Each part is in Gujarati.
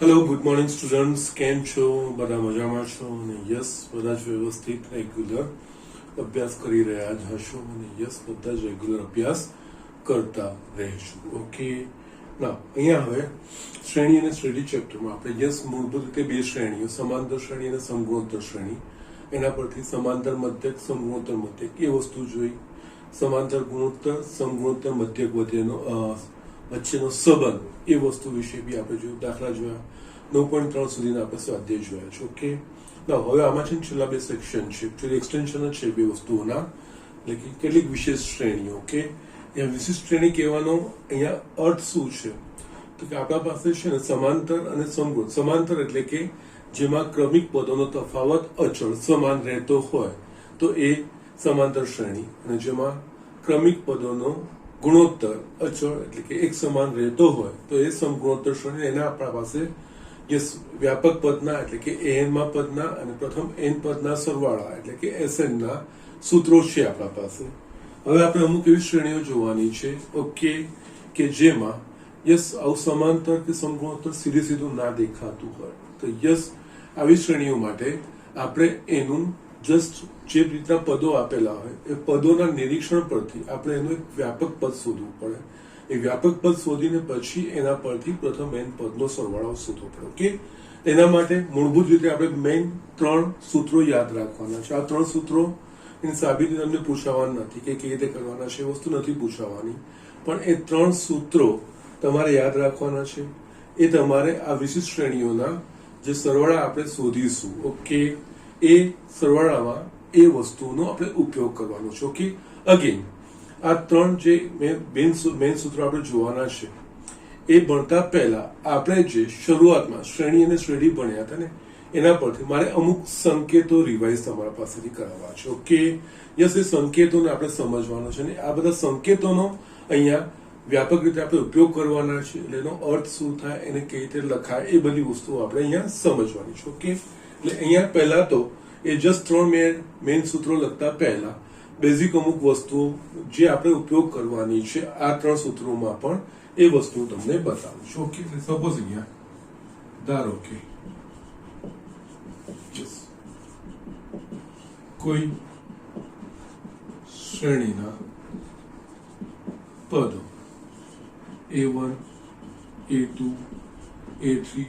હેલો ગુડ મોર્નિંગ સ્ટુડન્ટ્સ, કેમ છો? બધા મજામાં છો? અને યસ, બધા જ વ્યવસ્થિત રેગ્યુલર અભ્યાસ કરી રહ્યા જ હશો અને યસ, બધા જ રેગ્યુલર અભ્યાસ કરતા રહેશું. ઓકે, ના અહીંયા હવે શ્રેણી અને શ્રેણી ચેપ્ટરમાં આપણે યસ મૂળભૂત રીતે બે શ્રેણીઓ, સમાંતર શ્રેણી અને સમગુણોત્તર શ્રેણી, એના પરથી સમાંતર મધ્યક, સમગુણોત્તર મધ્યક એ વસ્તુ જોઈ. સમાંતર ગુણોત્તર, સમગુણોત્તર મધ્યક વચ્ચેનો સંબંધ એ વસ્તુ વિશે બી આપણે જોયું, દાખલા જોયા. 9.3 સુધીના આપણે સ્વાધ્યાય જોયા છે. ઓકે, હવે આમાં છે ને છેલ્લા બે સેક્શન છે, એકચ્યુઅલી એક્સટેન્શન જ છે બે વસ્તુઓના, એટલે કે કેટલીક વિશેષ શ્રેણીઓ. ઓકે, અહીંયા વિશિષ્ટ શ્રેણી કહેવાનો અહીંયા અર્થ શું છે? તો કે આપણા પાસે છે ને સમાંતર અને સમગુણ. સમાંતર એટલે કે જેમાં ક્રમિક પદોનો તફાવત અચળ સમાન રહેતો હોય તો એ સમાંતર શ્રેણી, અને જેમાં ક્રમિક પદોનો ગુણોત્તર અચળ એટલે કે એક સમાન રહેતો હોય તો એ સમગુણોત્તર શ્રેણી. એના આપણા પાસે વ્યાપક પદના એટલે કે an માં પદના અને પ્રથમ n પદના સરવાળા એટલે કે SN ના સૂત્રો છે આપણા પાસે. હવે આપણે અમુક એવી શ્રેણીઓ જોવાની છે, ઓકે, કે જેમાં આવું સમાંતર કે સમગુણોત્તર સીધું ના દેખાતું હોય. તો આવી શ્રેણીઓ માટે આપણે એનું જસ્ટ જે રીતના પદો આપેલા હોય એ પદોના નિરીક્ષણ પરથી આપણે એનું એક વ્યાપક પદ શોધવું પડે. એ વ્યાપક પદ શોધીને પછી એના પરથી પ્રથમ n પદનો સરવાળો શોધવો પડે. ઓકે, એના માટે મૂળભૂત રીતે આપણે મેઇન 3 સૂત્રો યાદ રાખવાના છે. આ 3 સૂત્રો એની સાબિતી તમને પૂછાવાના નથી કે કેવી રીતે કરવાના છે, એ વસ્તુ નથી પૂછાવાની, પણ એ 3 સૂત્રો તમારે યાદ રાખવાના છે. એ તમારે આ વિશિષ્ટ શ્રેણીઓના જે સરવાળા આપણે શોધીશું, ઓકે, એ સરવાળામાં એ વસ્તુનો આપણે ઉપયોગ કરવાનો છે. ઓકે, અગેન આ 3 જે મેઇન સૂત્રો આપણે જોવાના છે એ ભણતા પહેલા આપણે જે શરૂઆતમાં શ્રેણી અને શ્રેણી ભણ્યા હતા ને એના પરથી મારે અમુક સંકેતો રિવાઇઝ તમારા પાસેથી કરાવવા છે. ઓકે, એ સંકેતોને આપણે સમજવાનો છે ને આ બધા સંકેતોનો અહીંયા વ્યાપક રીતે આપણે ઉપયોગ કરવાના છે. એટલે એનો અર્થ શું થાય, એને કઈ રીતે લખાય, એ બધી વસ્તુઓ આપણે અહીંયા સમજવાની છે. ઓકે, એટલે અહીંયા પહેલા તો એ જસ્ટ 3 મેઇન સૂત્રો લખતા પહેલા બેઝિક અમુક વસ્તુઓ જે આપણે ઉપયોગ કરવાની છે આ 3 સૂત્રોમાં પણ એ વસ્તુ તમને બતાવું છું. ઓકે, સપોઝ અહીંયા ધારો કે કોઈ શ્રેણીના પદો A1 A2 A3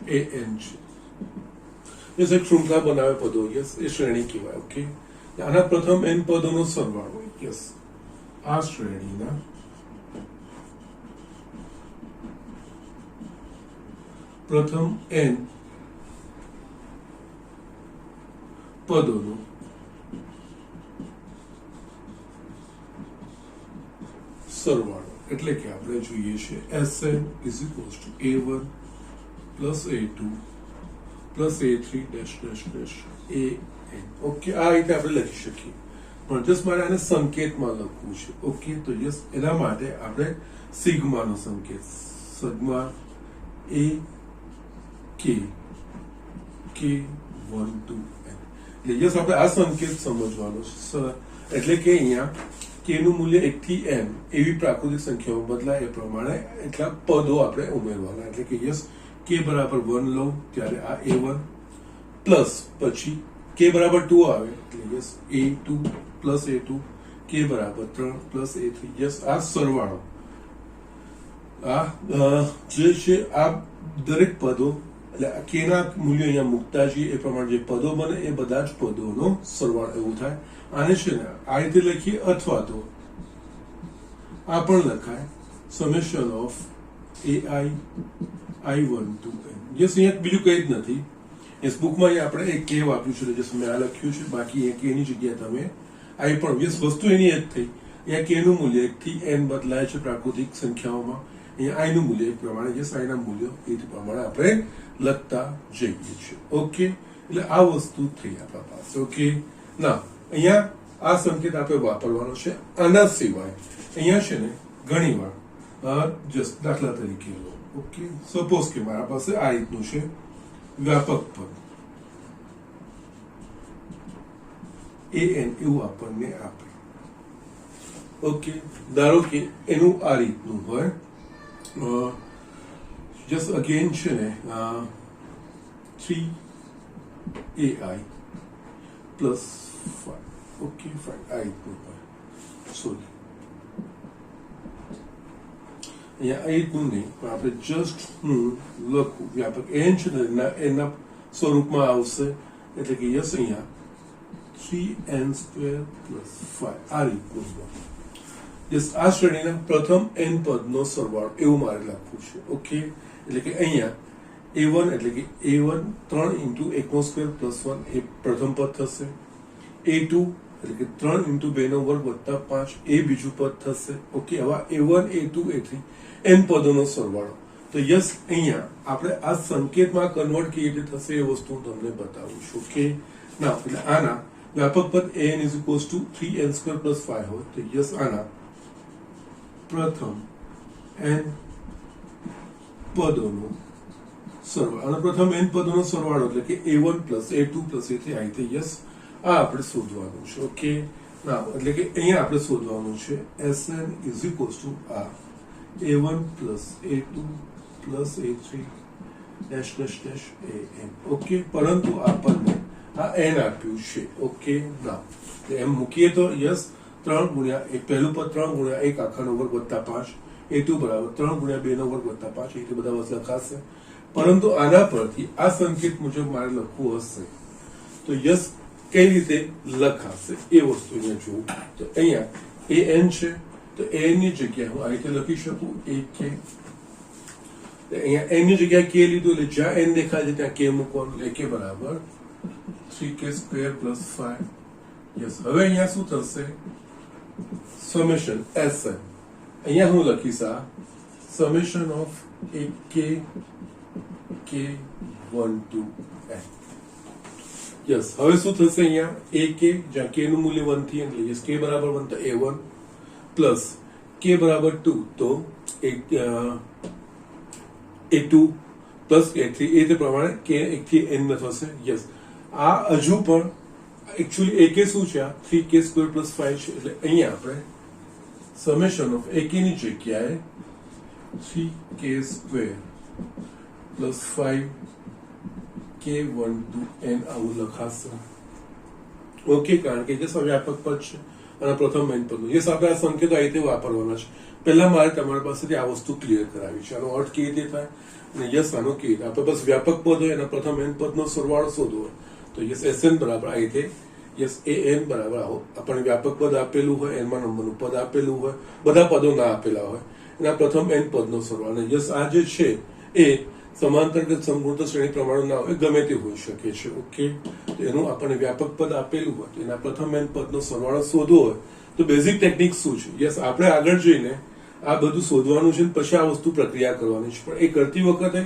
AN છે. એક શૃંખલા બનાવે પદો, એ શ્રેણી કહેવાય. ઓકે, આના પ્રથમ n પદોનો સરવાળો, આ શ્રેણીના પ્રથમ n પદોનો સરવાળો એટલે કે આપણે જોઈએ છે SN is equals to A1 plus A2 plus A3 AN. Okay, આ રીતે આપણે લખી શકીએ, પણ જસ્ટ મારે આને સંકેતમાં લખવું છે. ઓકે, તો એના માટે આપણે સિગ્માનો સંકેત, sigma A K K1 to N, એટલે આપણે આ સંકેત સમજવાનો છે. એટલે કે અહીંયા k નું મૂલ્ય 1 થી n એવી પ્રાકૃતિક સંખ્યાઓ બદલાય એ પ્રમાણે એટલા પદો આપણે ઉમેરવાના. એટલે કે k બરાબર 1 લઉં ત્યારે આ A1 પ્લસ પછી k બરાબર 2 આવે એટલે A2 પ્લસ A2, k બરાબર 3 પ્લસ A3. આ સરવાળો આ જે છે આ દરેક પદો એટલે k ના મૂલ્યો અહીંયા મૂકતા જઈએ એ પ્રમાણે જે પદો બને એ બધા જ પદોનો સરવાળો એવું થાય. આને છે ને આ રીતે લખીએ અથવા તો આ પણ લખાય summation of AI I1 to N. અહીંયા બીજું કઈ જ નથી. બુકમાં આપણે એક k વાપર્યું છે, જે મેં આ લખ્યું છે, બાકી એક એની જગ્યાએ તમે આઈ પણ વસ્તુ એની જ થઈ. અહીંયા k નું મૂલ્ય 1 થી n બદલાય છે પ્રાકૃતિક સંખ્યાઓમાં. અહીંયા આઈ નું મૂલ્ય એ પ્રમાણે આઈ ના મૂલ્યો એ પ્રમાણે આપણે લખતા જઈએ છીએ. ઓકે, એટલે આ વસ્તુ થઈ આપણા પાસે. ઓકે, ના અહીંયા આ સંકેત આપણે વાપરવાનો છે. આના સિવાય અહીંયા છે ને ઘણી વાર દાખલા તરીકે લો. ઓકે, સપોઝ કે મારા પાસે આ રીતનું છે વ્યાપક પદ AN એવું આપણને આપે. ઓકે, ધારો કે એનું આ રીતનું હોય જસ્ટ અગેન છે ને 3ai પ્લસ 5. ઓકે ફાઇન, આ રીતનું સોરી અહીંયા આ રીતનું નહીં, પણ આપણે જસ્ટ હું લખું વ્યાપક n છે ને એના સ્વરૂપમાં આવશે, એટલે કે યસ અહીંયા 3n² પ્લસ 5 આ રીતનું. યસ આ શ્રેણીના પ્રથમ n પદનો સરવાળો એવું મારે લખવું છે. ઓકે, એટલે કે અહીંયા a1 એટલે કે a1 3 into 1² પ્લસ 1 એ પ્રથમ પદ થશે. a2 એટલે કે 3 into 2 વર્ગ વત્તા 5 એ બીજું પદ થશે. ઓકે, હવે a1 a2 a3 n પદોનો સરવાળો. તો યસ અહીંયા આપણે આ સંકેતમાં કન્વર્ટ કેવી રીતે થશે એ વસ્તુ હું તમને બતાવું છું. ઓકે, ના એટલે આના વ્યાપક પદ an is equals to 3n² plus 5 હોય તો યસ આના પ્રથમ n પદોનો સરવાળો, અને પ્રથમ n પદોનો સરવાળો એટલે કે a1 plus a2 plus a3 આ રીતે યસ આ આપણે શોધવાનું છે. ઓકે, ના એટલે કે અહીંયા આપણે શોધવાનું છે Sn is equals to આ a1 plus a2 plus a3 dash dash dash an. Okay, પરંતુ આપણને આ n આપ્યું છે. ઓકે, ના એમ મૂકીએ તો યસ 3 ગુણ્યા એક પહેલું પદ 3 ગુણ્યા 1 આખાનો વર્ગ વત્તા 5 a2 બરાબર 3 ગુણ્યા 2 નો વર્ગ વત્તા 5 એ રીતે બધા વસ્તુ લખાશે. પરંતુ આના પરથી આ સંકેત મુજબ મારે લખવું હશે તો યસ કઈ રીતે લખાશે એ વસ્તુ અહીંયા જોવું. તો અહીંયા an છે તો an ની જગ્યાએ હું આ રીતે લખી શકું ak. અહીંયા n ની જગ્યાએ k લીધું એટલે જ્યાં n દેખાય છે ત્યાં k મૂકવાનું, એટલે k બરાબર 3k² plus 5. યસ હવે અહીંયા શું થશે સમેશન Sn. અહીંયા હું લખીશ આ summation of ak k1 to n. Yes હવે શું થશે અહીંયા ak જ્યાં k નું મૂલ્ય 1 થી એટલે યસ k બરાબર 1 તો a1 પ્લસ k બરાબર 2 તો a2 પ્લસ a3 એ રીતે પ્રમાણે k 1 થી n માં થશે. યસ આ હજુ પણ એકચ્યુઅલી ak શું છે આ 3k² plus 5 છે, એટલે અહીંયા આપણે સમેશન ઓફ ak ની જગ્યાએ 3k² plus 5 k1 to n આવું લખાશે. ઓકે, કારણ કે જે વ્યાપક પદ છે અને પ્રથમ n પદ. યસ આપણે આ સંકેતો આ રીતે વાપરવાના છે. પહેલા મારે તમારી પાસેથી આ વસ્તુ ક્લિયર કરાવી છે. આનો અર્થ કેવી રીતે થાય અને યસ આનો કેવી રીતે આપણે બસ વ્યાપક પદ હોય એના પ્રથમ n પદનો સરવાળો શોધવો હોય તો યસ Sn બરાબર આ રીતે યસ an બરાબર આવો આપણને વ્યાપક પદ આપેલું હોય, n માં નંબરનું પદ આપેલું હોય, બધા પદો ના આપેલા હોય, એના પ્રથમ n પદનો સરવાળો. અને યસ આ જે છે એ સમાંતર કે સમૃદ્ધ શ્રેણી પ્રમાણે ના હોય, ગમે તે હોઈ શકે છે. ઓકે, તો એનું આપણને વ્યાપક પદ આપેલું હોય તો એના પ્રથમ n પદનો સરવાળો શોધવો હોય તો બેઝિક ટેકનિક શું છે? યસ આપણે આગળ જઈને આ બધું શોધવાનું છે, પછી આ વસ્તુ પ્રક્રિયા કરવાની છે. પણ એ કરતી વખતે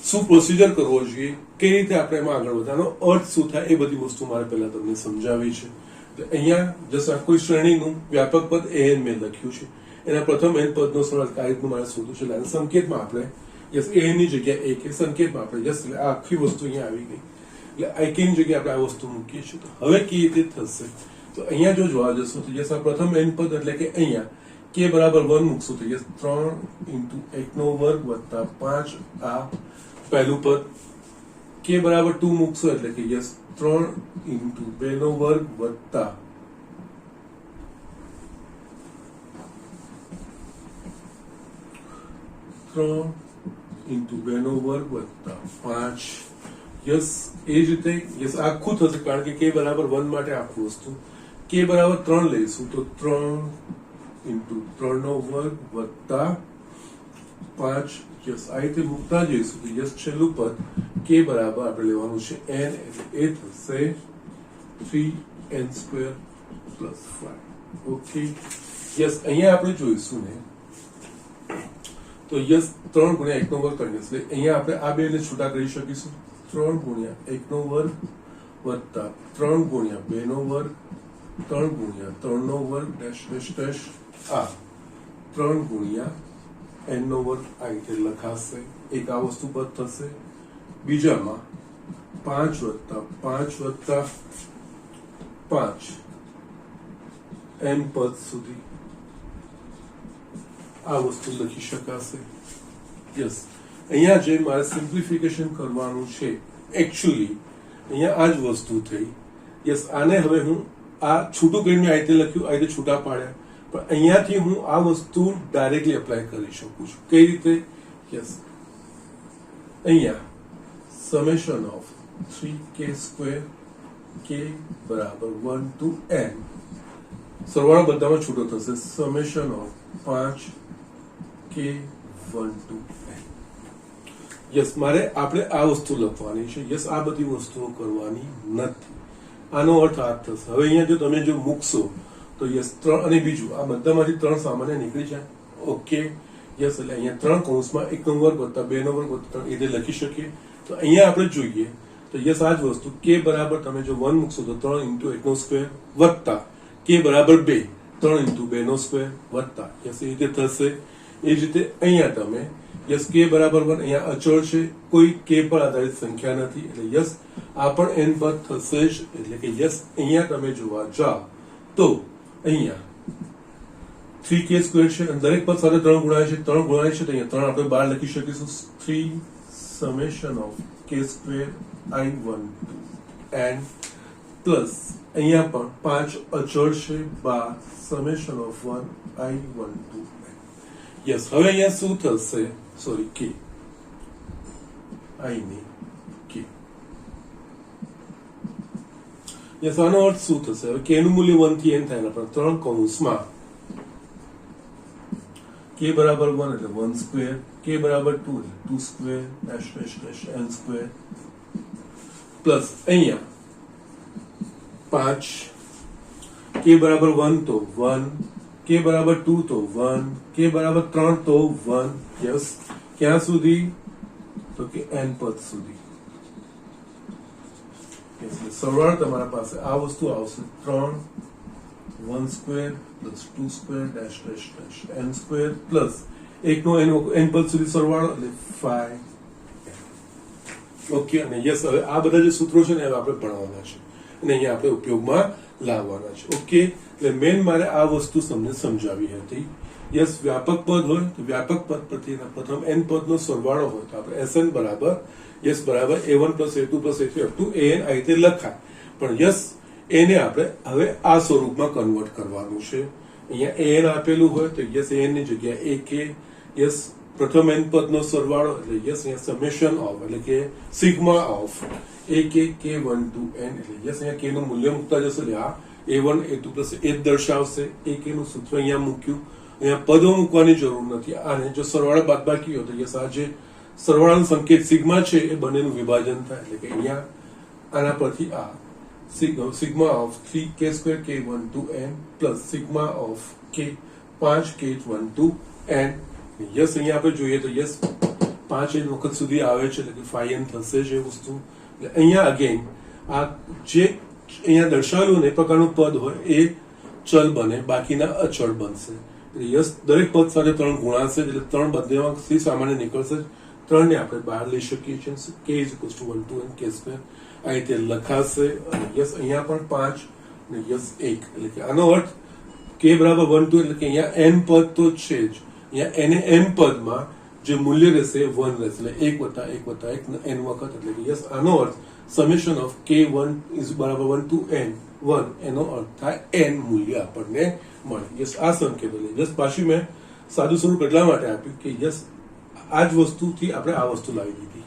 શું પ્રોસિજર કરવો જોઈએ, કઈ રીતે આપણે એમાં આગળ વધવાનો અર્થ શું થાય એ બધી વસ્તુ મારે પહેલા તમને સમજાવી છે. તો અહીંયા જસ્ટ આ કોઈ શ્રેણીનું વ્યાપક પદ an મેં લખ્યું છે, એના પ્રથમ n પદનો સરવાળો આ રીતનું મારે શોધવું છે. એટલે સંકેતમાં આપણે યસ an ની જગ્યાએ ak, સંકેતમાં આપણે યસ એટલે આ આખી વસ્તુ અહીંયા આવી ગઈ, એટલે ak ની જગ્યાએ આપણે આ વસ્તુ મૂકીએ છીએ. તો હવે કેવી રીતે થશે? તો અહીંયા જો જોવા જશો તો યસ આ પ્રથમ n પદ એટલે કે અહીંયા k બરાબર 1 મૂકશું તો યસ 3 into 1 નો વર્ગ વત્તા 5 આ પહેલું પદ. k બરાબર 2 મૂકશો એટલે કે યસ 3 into 2 નો વર્ગ વત્તા 3 into 2 નો વર્ગ વત્તા 5. યસ એ જ રીતે યસ આખું થશે કારણ કે k બરાબર 1 માટે આખું વસ્તુ. k બરાબર 3 લઈશું તો 3 into 3 નો વર્ગ વત્તા 5. યસ આ રીતે મૂકતા જઈશું તો યસ છેલ્લું પદ k બરાબર આપણે લેવાનું છે n, એટલે એ થશે 3n² plus 5. ઓકે, યસ અહીંયા આપણે જોઈશું ને તો યસ 3 ગુણ્યા 1 નો વર્ગ કરીએ એટલે અહીંયા આપણે આ બેને છૂટા કરી શકીશું. 3 ગુણ્યા 1 નો વર્ગ વત્તા 3 ગુણ્યા 2 નો વર્ગ 3 ગુણ્યા 3 નો વર્ગ ડેશ ડેશ ડેશ આ 3 ગુણ્યા n નો વર્ગ આ રીતે લખાશે. એક આ વસ્તુ પદ થશે. બીજામાં 5 વત્તા 5 વત્તા 5 n પદ સુધી આ વસ્તુ લખી શકાશે. યસ અહીંયા જે મારે સિમ્પ્લિફિકેશન કરવાનું છે એકચ્યુઅલી અહીંયા આ જ વસ્તુ થઈ. યસ, આને હવે હું આ છૂટું કરીને આ રીતે લખ્યું, આ રીતે છૂટા પાડ્યા, પણ અહીંયાથી હું આ વસ્તુ ડાયરેક્ટલી એપ્લાય કરી શકું છું. કઈ રીતે? યસ, અહીંયા સમેશન ઓફ 3k² k બરાબર 1 to n, સરવાળો બધામાં છૂટો થશે. Summation of 5k 1 to n. Yes, મારે આપણે આ વસ્તુ લખવાની છે. યસ, આ બધી વસ્તુઓ કરવાની નથી. આનો અર્થ આ થશે. હવે અહીંયા જો તમે જો મૂકશો તો યસ 3 અને બીજું આ બધામાંથી 3 સામાન્ય નીકળી જાય. ઓકે, યસ, એટલે અહીંયા 3 કૌંસમાં 1 નો વર્ગ વત્તા 2 નો વર્ગ વત્તા 3 એ રીતે લખી શકીએ. તો અહીંયા આપણે જોઈએ તો યસ આ જ વસ્તુ k બરાબર તમે જો 1 મૂકશો તો 3 × 1 નો સ્ક્વેર વત્તા k બરાબર 2 3 × 2 નો સ્ક્વેર વત્તા યસ એ રીતે થશે. એ જ રીતે અહીંયા તમે યસ k બરાબર 1 અહીંયા અચળ છે, કોઈ k પર આધારિત સંખ્યા નથી, એટલે યસ આ પણ n પદ થશે જ. એટલે કે યસ અહીંયા તમે જોવા જાઓ તો અહીંયા 3k² છે અને દરેક પદ સાથે 3 ગુણાય છે. 3 ગુણાય છે તો અહીંયા 3 આપણે બહાર લખી શકીશું. 3 summation of k² i1 and plus અહીંયા પણ 5 અચળ છે 12 summation of 1 i1 to n. Yes, હવે અહીંયા શું થશે? સોરી, k i ની k. યસ, આનો અર્થ શું થશે? હવે k નું મૂલ્ય 1 થી n થાય, પણ 3 કૌંસમાં k બરાબર 1 એટલે 1 સ્ક્વેર, k બરાબર 2 એટલે 2 square dash dash dash n square plus અહીંયા 5 k બરાબર 1 તો 1, k બરાબર 2 તો 1, k બરાબર 3 તો 1. યસ, ક્યાં સુધી? તો કે n પદ સુધી. સરવાળો તમારા પાસે આ વસ્તુ આવશે 3 1 square plus 2 square dash dash dash n square plus 1 નો n પદ સુધી સરવાળો એટલે 5. ઓકે, અને યસ હવે આ બધા જે સૂત્રો છે ને હવે આપણે ભણવાના છે અને અહીંયા આપણે ઉપયોગમાં લાવવાના છે. ઓકે, એટલે મેન મારે આ વસ્તુ તમને સમજાવી હતી. યસ, વ્યાપક પદ હોય તો વ્યાપક પદ પરથી પ્રથમ n પદનો સરવાળો હોય તો આપણે Sn બરાબર યસ બરાબર a1 + a2 + a3 up to an આ રીતે લખાય. પણ યસ એને આપણે હવે આ સ્વરૂપમાં કન્વર્ટ કરવાનું છે. અહીંયા an આપેલું હોય તો યસ an ની જગ્યાએ ak યસ પ્રથમ n પદનો સરવાળો એટલે યસ અહીંયા સમેશન ઓફ એટલે કે sigma of ak k1 to n એટલે યસ અહીંયા k નું મૂલ્ય મૂકતા જશો એટલે આ a1 a2 + a દર્શાવશે. ak નું સૂત્ર અહીંયા મૂક્યું. અહીંયા પદો મૂકવાની જરૂર નથી. આને જો સરવાળો બાદબાકી હોય તો યસ આ જે સરવાળાનો સંકેત સિગ્મા છે એ બંનેનું વિભાજન થાય એટલે કે અહીંયા આના પરથી આ sigma of 3k² k1 to n plus sigma of k 5k1 to n. Yes અહીંયા આપણે જોઈએ તો યસ 5 વખત સુધી આવે છે એટલે કે 5n થશે જે વસ્તુ. અહીંયા અગેન આ જે અહીંયા દર્શાવેલું ને એ પ્રકારનું પદ હોય એ ચલ બને, બાકીના અચળ બનશે. એટલે યસ દરેક પદ સાથે 3 ગુણાશે એટલે 3 બધેમાંથી સામાન્ય નીકળશે. 3 ને આપણે બહાર લઈ શકીએ છીએ. k = 1 to n k² આ રીતે લખાશે. અને યસ અહીંયા પણ 5 અને યસ 1 એટલે કે આનો અર્થ k બરાબર 1 to એટલે કે અહીંયા n પદ તો છે જ, અહીંયા n પદમાં જે મૂલ્ય રહેશે 1 રહેશે એટલે 1 + 1 + 1 n વખત. એટલે કે યસ આનો અર્થ summation of k1 = 1 to n 1 એનો અર્થ થાય n મૂલ્ય આપણને મળે. યસ આ સંકેત એટલે યસ પાછી મેં સાદું સ્વરૂપ એટલા માટે આપ્યું કે યસ આ જ વસ્તુથી આપણે આ વસ્તુ લાવી દીધી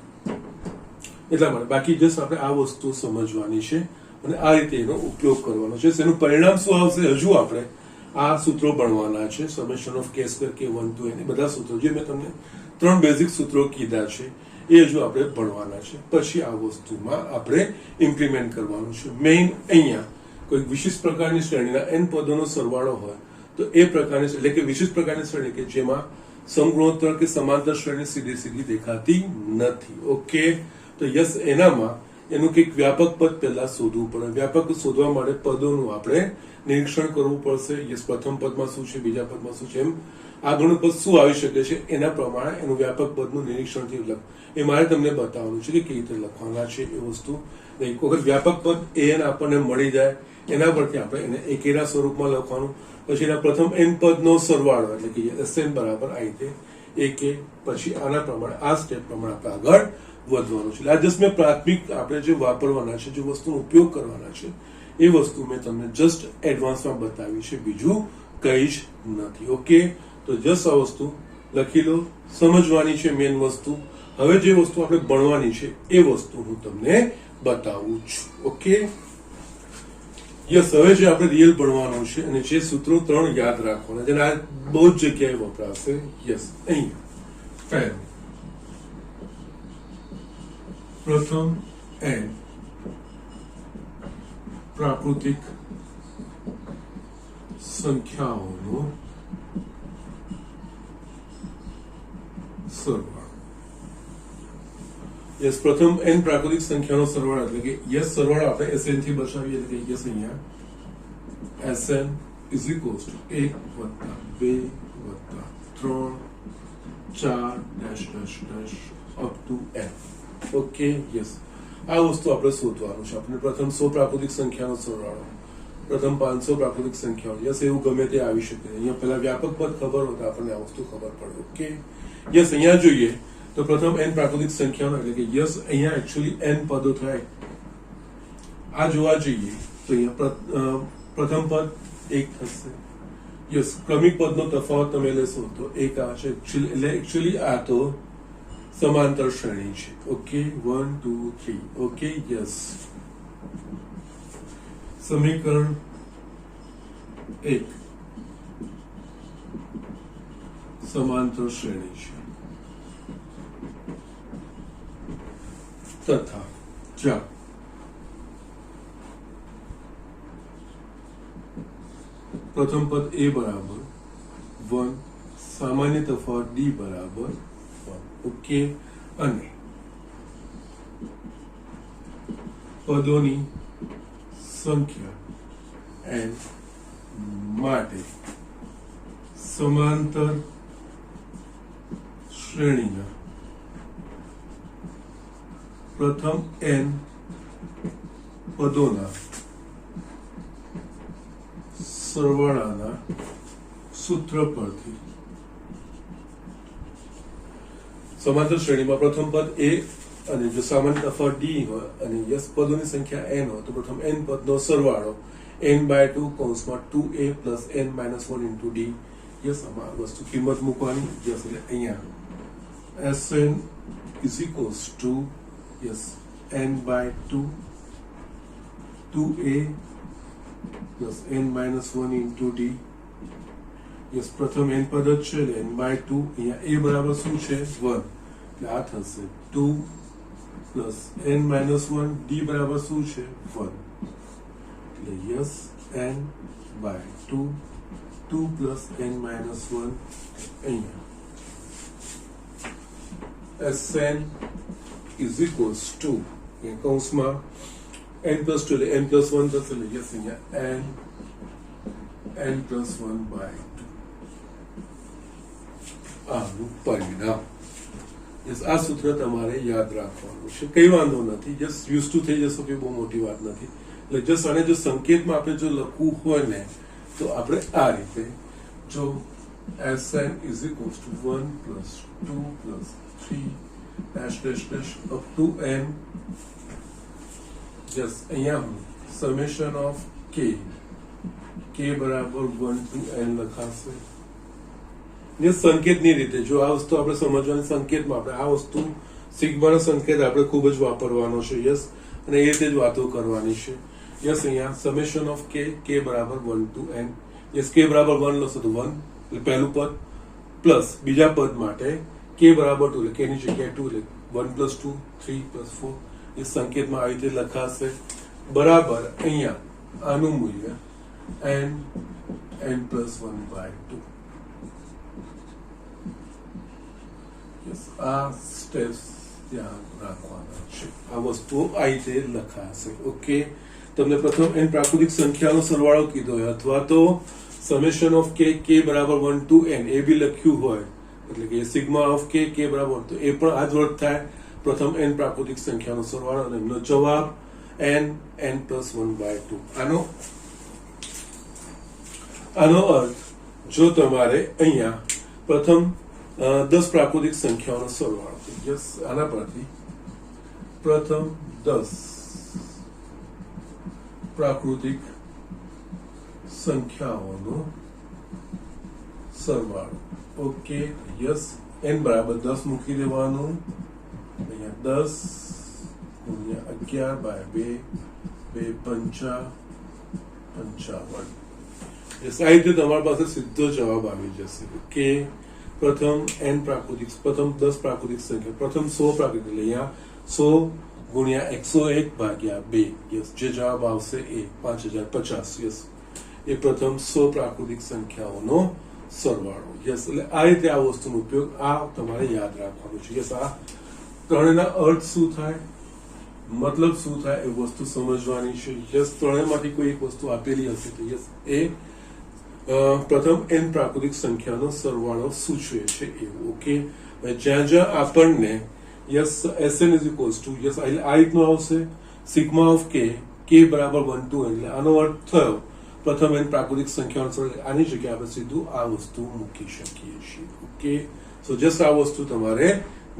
એટલા માટે. બાકી જસ્ટ આપણે આ વસ્તુ સમજવાની છે અને આ રીતે એનો ઉપયોગ કરવાનો છે. એનું પરિણામ શું આવશે હજુ આપણે આ સૂત્રો ભણવાના છે. Summation of k² k1 to n એ બધા સૂત્રો જે મેં તમને 3 બેઝિક સૂત્રો કીધા છે એ હજુ આપણે ભણવાના છે. પછી આ વસ્તુમાં આપણે ઇમ્પ્લિમેન્ટ કરવાનું છે. મેઇન અહીંયા કોઈ વિશિષ્ટ પ્રકારની શ્રેણીના n પદોનો સરવાળો હોય તો એ પ્રકારની એટલે કે વિશિષ્ટ પ્રકારની શ્રેણી કે જેમાં સમગુણોત્તર કે સમાંતર શ્રેણી સીધી દેખાતી નથી. ઓકે, તો યસ એનામાં એનું કંઈક વ્યાપક પદ પહેલા શોધવું પડે. વ્યાપક શોધવા માટે પદોનું આપણે નિરીક્ષણ કરવું પડશે. યસ પ્રથમ પદમાં શું છે, બીજા પદમાં શું છે, એમ આગળનું પદ શું આવી શકે છે એના પ્રમાણે એનું વ્યાપક પદનું નિરીક્ષણથી એ મારે તમને બતાવવાનું છે કે કેવી રીતે લખવાના છે એ વસ્તુ. એક વખત વ્યાપક પદ an આપણને મળી જાય એના પરથી આપણે એને એકેના સ્વરૂપમાં લખવાનું. પછી એના પ્રથમ n પદનો સરવાળો એટલે કે Sn બરાબર આ રીતે એક એ પછી આના પ્રમાણે આ સ્ટેપ પ્રમાણે આપણે આગળ વધવાનું છે. આ જસ્ટ મેં પ્રાથમિક આપણે જે વાપરવાના છે, જે વસ્તુનો ઉપયોગ કરવાના છે એ વસ્તુ મેં તમને જસ્ટ એડવાન્સમાં બતાવી છે, બીજું કંઈ જ નથી. ઓકે, તો જસ્ટ આ વસ્તુ લખી લો, સમજવાની છે મેઇન વસ્તુ. હવે જે વસ્તુ આપણે ભણવાની છે એ વસ્તુ હું તમને બતાવું છું. ઓકે, યસ, હવે જે આપણે રિયલ ભણવાનું છે અને જે સૂત્રો 3 યાદ રાખવાના, જેને આ બહુ જ જગ્યાએ વપરાશે. યસ, અહીંયા પહેલું પ્રથમ n પ્રાકૃતિક સંખ્યાઓનો સરવાળો. યસ, પ્રથમ n પ્રાકૃતિક સંખ્યાનો સરવાળો એટલે કે યસ સરવાળો આપણે SN થી બચાવીએ એટલે કે યસ અહીંયા SN is equals to 1 + 2 + 3 4 dash dash dash up to n. Okay, yes, આ વસ્તુ આપણે શોધવાનું છે. આપણે પ્રથમ 100 પ્રાકૃતિક સંખ્યાનો સરવાળો, પ્રથમ 500 પ્રાકૃતિક સંખ્યાઓ, યસ, એવું ગમે તે આવી શકે. અહીંયા પહેલા વ્યાપક પદ ખબર હોય તો આપણને આ વસ્તુ ખબર પડે. ઓકે, યસ, અહીંયા જોઈએ તો પ્રથમ n પ્રાકૃતિક સંખ્યાનો એટલે કે યસ અહીંયા એકચ્યુઅલી n પદો થાય. આ જોવા જઈએ તો અહીંયા પ્રથમ પદ 1 થશે. યસ, ક્રમિક પદનો તફાવત તમે લેશો તો 1 આવશે. એટલે એકચ્યુઅલી આ તો સમાંતર શ્રેણી છે. ઓકે, 1 2 3. ઓકે, યસ, સમીકરણ 1 સમાંતર શ્રેણી છે તથા જ્યાં પ્રથમ પદ a બરાબર 1, સામાન્ય તફાવત d બરાબર 1. ઓકે, અને પદોની સંખ્યા n માટે સમાંતર શ્રેણીના પ્રથમ n પદોના સરવાળાના સૂત્ર પરથી સમાંતર શ્રેણીમાં પ્રથમ પદ a અને જો સામાન્ય તફાવત d હોય અને યસ પદોની સંખ્યા n હોય તો પ્રથમ n પદનો સરવાળો n/2 કૌંસમાં 2a plus n minus 1 into d. Yes, આમાં વસ્તુ કિંમત મૂકવાની. યસ, એટલે અહીંયા Sn is equals to yes n/2 2a plus n minus 1 into d. Yes, પ્રથમ n પદ જ છે એટલે n/2. અહીંયા a બરાબર શું છે 1 એટલે આ થશે 2 plus n minus 1, d બરાબર શું છે 1 એટલે yes n/2 2 plus n minus 1 અહીંયા Sn is equals to કૌંસમાં n plus 2 એટલે n plus 1 થશે એટલે યસ અહીંયા n plus 1/2 આનું પરિણામ. યસ, આ સૂત્ર તમારે યાદ રાખવાનું છે, કઈ વાંધો નથી. જસ્ટ યુઝ ટુ થઈ જશો કે બહુ મોટી વાત નથી. એટલે જસ્ટ આને જો સંકેતમાં આપણે જો લખવું હોય ને તો આપણે આ રીતે જો Sn is equals to 1 plus 2 plus 3 dash dash dash up to n. Just અહીંયા હું સમેશન ઓફ k બરાબર 1 to n લખાશે. ને સંકેતની રીતે જો આ વસ્તુ આપણે સમજવાની સંકેતમાં આપણે આ વસ્તુ સિગ્માનો સંકેત આપણે ખૂબ જ વાપરવાનો છે. યસ, અને એ રીતે જ વાતો કરવાની છે. યસ, અહીંયા સમેશન ઓફ k બરાબર 1 to n. યસ, k બરાબર 1 લખો તો 1 એટલે પહેલું પદ પ્લસ બીજા પદ માટે k બરાબર 2 એટલે k ની જગ્યાએ 2 એટલે 1 plus 2 3 plus 4. એ સંકેતમાં આવી રીતે લખાશે બરાબર અહીંયા આનું મૂલ્ય n plus 1/2. આ સ્ટેપ્સ ધ્યાન રાખવાના છે. આ વસ્તુઓ આ રીતે લખાશે. ઓકે, તમને પ્રથમ n પ્રાકૃતિક સંખ્યાનો સરવાળો કીધો હોય અથવા તો સમેશન ઓફ k બરાબર 1 to n એ બી લખ્યું હોય એટલે કે સિગ્મા ઓફ k બરાબર તો એ પણ આ જ વર્ત થાય. પ્રથમ n પ્રાકૃતિક સંખ્યાનો સરવાળો અને એમનો જવાબ n plus 1/2. આનો અર્થ જો તમારે અહીંયા પ્રથમ 10 પ્રાકૃતિક સંખ્યાઓનો સરવાળો. યસ, આના પરથી પ્રથમ 10 પ્રાકૃતિક સંખ્યાઓનો સરવાળો. ઓકે, યસ, n બરાબર 10 મૂકી દેવાનું. અહીંયા 10 ગુણ્યા 11 બાય 2, 2 પંચા 55. યસ, આ રીતે તમારી પાસે સીધો જવાબ આવી જશે કે પ્રથમ n પ્રાકૃતિક, પ્રથમ 10 પ્રાકૃતિક સંખ્યા, પ્રથમ 100 પ્રાકૃતિક, એટલે અહીંયા 100 ગુણ્યા 101 ભાગ્યા 2. યસ, જે જવાબ આવશે એ 5050. યસ, એ પ્રથમ 100 પ્રાકૃતિક સંખ્યાઓનો સરવાળો. યસ, એટલે આ રીતે આ વસ્તુનો ઉપયોગ આ તમારે યાદ રાખવાનું છે. યસ, આ ત્રણેયના અર્થ શું થાય, મતલબ શું થાય એ વસ્તુ સમજવાની છે. યસ, ત્રણેયમાંથી કોઈ એક વસ્તુ આપેલી હશે તો યસ એ પ્રથમ n પ્રાકૃતિક સંખ્યાનો સરવાળો સૂચવે છે એવું. ઓકે, જ્યાં જ્યાં આપણને yes Sn is equals two yes આ રીતનું આવશે સિગ્મા ઓફ k બરાબર 1 to n, એટલે આનો અર્થ થયો પ્રથમ n પ્રાકૃતિક સંખ્યાનો સરવાળો. આની જગ્યાએ આપણે સીધું આ વસ્તુ મૂકી શકીએ છીએ. ઓકે, સો જસ્ટ આ વસ્તુ તમારે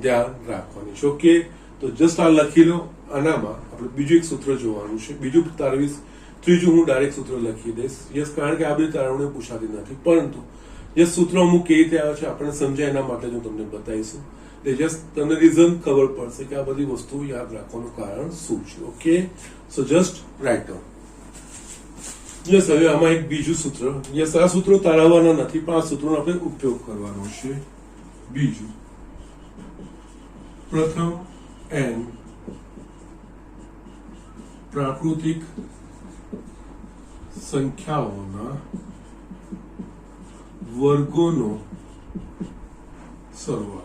ધ્યાન રાખવાની છે. ઓકે, તો જસ્ટ આ લખી લો. આનામાં આપણે બીજું એક સૂત્ર જોવાનું છે, બીજું તારવીશ, ત્રીજું હું ડાયરેક્ટ સૂત્ર લખી દઈશ. યસ, કારણ કે આ બધી તારવણીઓ પૂછાતી નથી, પરંતુ યસ સૂત્રો અમુક કેવી રીતે આવે છે આપણને સમજાય એના માટે હું તમને બતાવીશું. એટલે જસ્ટ તમને રીઝન ખબર પડશે કે આ બધી વસ્તુ યાદ રાખવાનું કારણ શું છે. ઓકે, સો જસ્ટ રાઇટ ડાઉન. યસ, હવે આમાં એક બીજું સૂત્ર. યસ, આ સૂત્રો તારવવાના નથી, પણ આ સૂત્રનો આપણે ઉપયોગ કરવાનો છે. બીજું, પ્રથમ n પ્રાકૃતિક સંખ્યાઓના વર્ગોનો સરવાળો.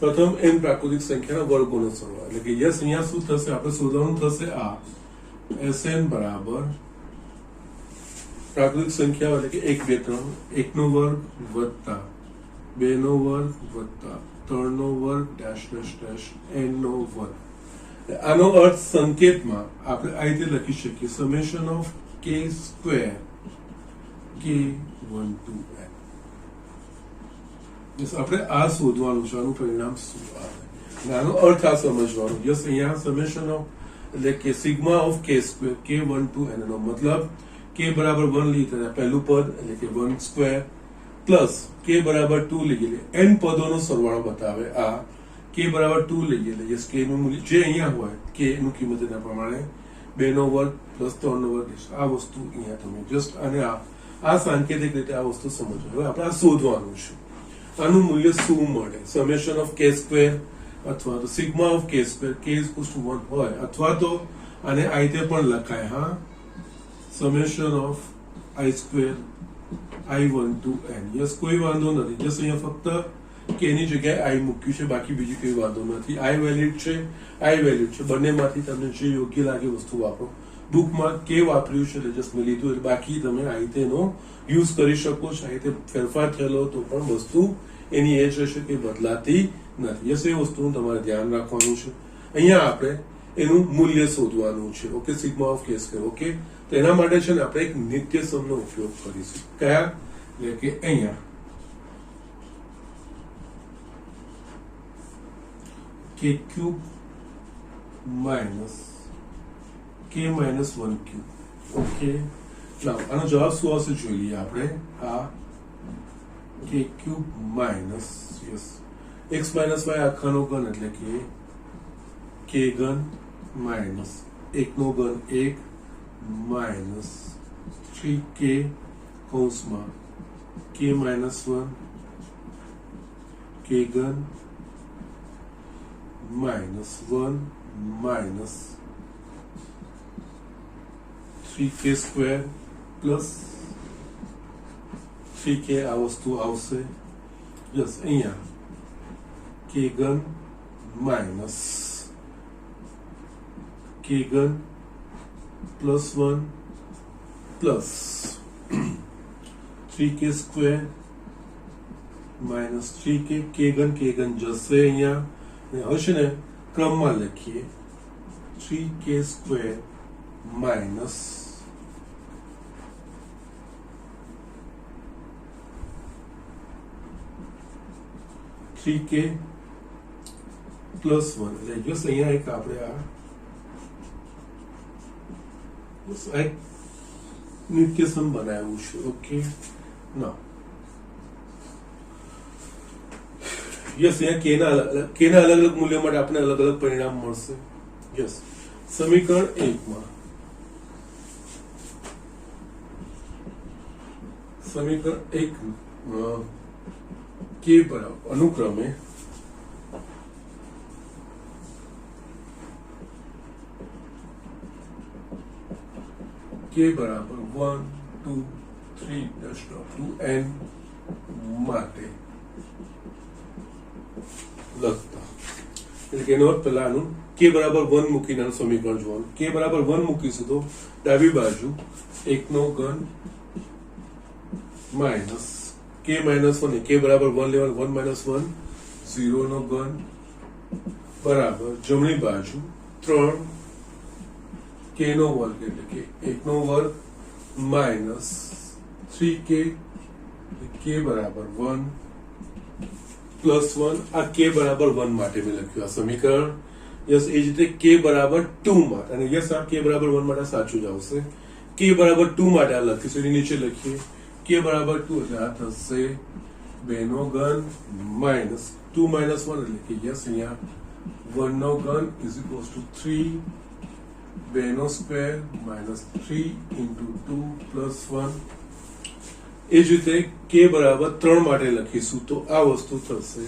પ્રથમ n પ્રાકૃતિક સંખ્યાના વર્ગોનો સરવાળો એટલે કે યસ અહીંયા શું થશે, આપણે શોધવાનું થશે આ Sn બરાબર પ્રાકૃતિક સંખ્યાઓ એટલે કે 1 2 3 1 નો વર્ગ વત્તા 2 નો વર્ગ વત્તા 3 નો વર્ગ ડેશ ડેશ ડેશ n નો વર્ગ. આનો અર્થ સંકેતમાં આપણે આ રીતે લખી શકીએ summation of k square k1 to n. Yes, આપણે આ શોધવાનું છે, આનું પરિણામ શું આવે, આનો અર્થ આ સમજવાનો. યસ, અહીંયા સમેશન ઓફ એટલે કે sigma of k square k1 to n નો મતલબ k બરાબર 1 લઈએ પહેલું પદ એટલે કે 1 સ્ક્વેર પ્લસ k બરાબર 2 લઈએ n પદોનો સરવાળો બતાવે. આ k બરાબર 2 લઈએ એટલે યસ k નું મૂલ્ય જે અહીંયા હોય k નું કિંમત એના પ્રમાણે 2 નો વર્ગ પ્લસ 3 નો વર્ગ. આ વસ્તુ અહીંયા તમે જસ્ટ અને આ સાંકેતિક રીતે આ વસ્તુ સમજો. હવે આપણે આ શોધવાનું છે, આનું મૂલ્ય શું મળે, સમેશન ઓફ k સ્ક્વેર અથવા તો sigma of k square k is equals two 1 હોય, અથવા તો આને આ રીતે પણ લખાય હા summation of i square i1 to n. Yes, કોઈ વાંધો નથી. જસ્ટ અહીંયા ફક્ત k ની જગ્યાએ i મૂક્યું છે, બાકી બીજું કોઈ વાંધો નથી. i વેલિડ છે, i વેલિડ છે, બંનેમાંથી તમને જે યોગ્ય લાગે વસ્તુ વાપરો. બુકમાં k વાપર્યું છે એટલે જસ્ટ મેં લીધું, એટલે બાકી તમે આ રીતે એનો યુઝ કરી શકો છો. આ રીતે ફેરફાર થયેલો તો પણ વસ્તુ એની એ જ રહેશે કે બદલાતી નથી. યસ, એ વસ્તુનું તમારે ધ્યાન રાખવાનું છે. અહીંયા આપણે એનું મૂલ્ય શોધવાનું છે. Okay, sigma of k square. Okay, તો એના માટે છે ને આપણે એક નિત્યસમનો ઉપયોગ કરીશું. કયા, એટલે કે અહીંયા k cube minus k minus 1 cube. Okay, આનો જવાબ શું આવશે જોઈ લઈએ આપણે. આ k cube minus yes x minus y આખાનો ઘન એટલે કે k ઘન માઇનસ 1 નો ઘન 1 માઇનસ 3k કૌંસમાં k માઇનસ 1 k ઘન minus 1 minus 3k square plus 3k આ વસ્તુ આવશે. યસ, અહીંયા k ઘન માઇનસ k ઘન plus 1 plus 3k square minus 3k k ઘન જશે અહીંયા, હવે છે ને ક્રમમાં લખીએ 3k square minus 3k plus 1 એટલે યસ અહીંયા એક આપણે આ એક નિત્યસમ બનાવ્યું છે. ઓકે ના યસ અહીંયા કે ના અલગ અલગ મૂલ્યો માટે આપણે અલગ અલગ પરિણામ મળશે. યસ સમીકરણ 1 માં સમીકરણ 1 કે બરાબર અનુક્રમે કે બરાબર 1 2 3 ટુ n માટે લખતા એટલે કે એનો અર્થ પહેલા આનું કે બરાબર 1 મૂકીને આનું સમીકરણ જોવાનું. કે બરાબર 1 મૂકીશું તો ડાબી બાજુ 1 નો ઘન માઇનસ કે માઇનસ 1 કે બરાબર 1 લેવાનું 1 માઇનસ 1 0 નો ઘન બરાબર જમણી બાજુ 3 કે નો વર્ગ એટલે કે 1 નો વર્ગ માઇનસ 3k કે બરાબર 1 પ્લસ 1 આ કે બરાબર 1 માટે મેં લખ્યું આ સમીકરણ. યસ એ જ રીતે કે બરાબર 2 માટે અને યસ આ કે બરાબર 1 માટે સાચું જ આવશે. કે બરાબર 2 માટે આ લખીશું એની નીચે લખીએ કે બરાબર 2 એટલે આ થશે 2 નો ઘન માઇનસ 2 માઇનસ 1 એટલે કે યસ અહીંયા 1 નો ઘન ઇઝ ઇક્વલ્સ ટુ 3 2 નો સ્ક્વેર માઇનસ 3 ઇન્ટુ 2 પ્લસ 1. એ જ રીતે કે બરાબર 3 માટે લખીશું તો આ વસ્તુ થશે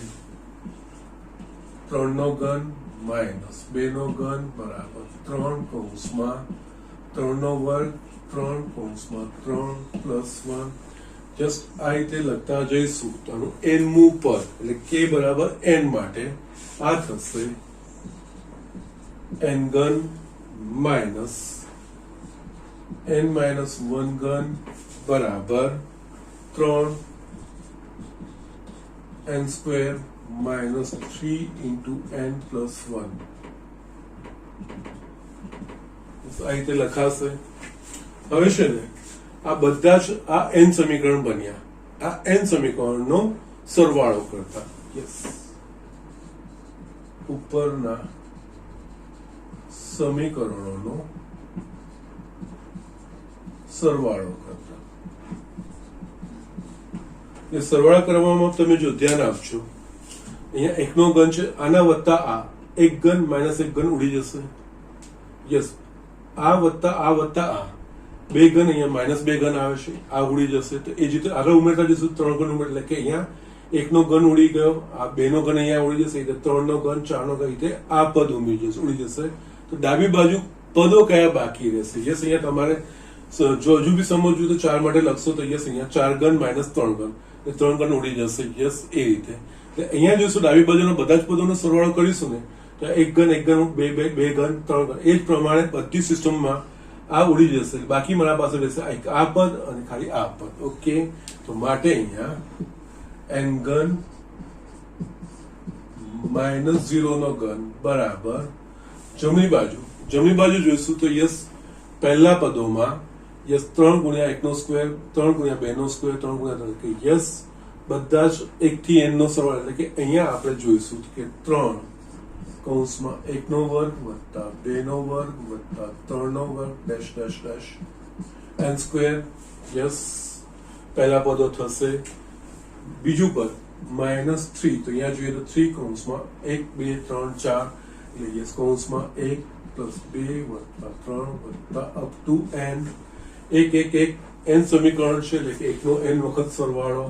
3 નો ઘન માઇનસ 2 નો ઘન બરાબર 3 કૌંસમાં 3 નો વર્ગ 3 કૌંસમાં 3 પ્લસ 1. જસ્ટ આ રીતે લખતા જઈશું તો આનું n મું પદ એટલે કે બરાબર n માટે આ થશે n ઘન માઇનસ n માઇનસ 1 ઘન બરાબર 3 n square minus 3 into n plus 1. આ રીતે લખાશે. હવે છે ને આ બધા જ આ n સમીકરણ બન્યા. આ n સમીકરણનો સરવાળો કરતા યસ ઉપરના સમીકરણોનો સરવાળો કરતા એ સરવાળા કરવામાં તમે જો ધ્યાન આપજો અહીંયા 1 નો ઘન છે આના વત્તા આ 1 ઘન માઇનસ 1 ઘન ઉડી જશે. યસ આ વત્તા આ 2 ઘન અહીંયા માઇનસ 2 ઘન આવે છે આ ઉડી જશે. તો એ જ રીતે આગળ ઉમેરતા જશું 3 ઘન ઉમેર એટલે કે અહીંયા 1 નો ઘન ઉડી ગયો આ 2 નો ઘન અહીંયા ઉડી જશે એટલે 3 નો ઘન 4 નો ઘન રીતે આ પદ ઉડી જશે. તો ડાબી બાજુ પદો કયા બાકી રહેશે? યસ અહીંયા તમારે જો હજુ બી સમજવું તો 4 માટે લખશો તો યસ અહીંયા 4 ઘન માઇનસ 3 ઘન એટલે 3 ઘન ઉડી જશે. યસ એ રીતે અહીંયા જોઈશું ડાબી બાજુના બધા જ પદોનો સરવાળો કરીશું ને તો 1 ઘન 1 ઘન 2 ઘન 3 ઘન એ જ પ્રમાણે બધી સિસ્ટમમાં આ ઉડી જશે. બાકી મારા પાસે રહેશે આ પદ અને ખાલી આ પદ. ઓકે તો માટે અહીંયા n ઘન માઇનસ 0 નો ઘન બરાબર જમણી બાજુ જોઈશું તો યસ પહેલા પદોમાં યસ 3 ગુણ્યા 1 નો સ્ક્વેર 3 ગુણ્યા 2 નો સ્ક્વેર 3 ગુણ્યા 3 કે યસ બધા જ 1 થી n નો સરવાળો એટલે કે અહીંયા આપણે જોઈશું કે 3 કૌંસમાં 1 નો વર્ગ વત્તા 2 નો વર્ગ વત્તા 3 નો વર્ગ dash dash dash n square. Yes પહેલા પદો થશે. બીજું પદ માઇનસ 3 તો અહીંયા જોઈએ તો 3 કૌંસમાં 1 2 3 4 એટલે યસ કૌંસમાં 1 પ્લસ 2 વત્તા 3 વત્તા અપ ટુ n 1 n સમીકરણ છે એટલે કે 1 નો n વખત સરવાળો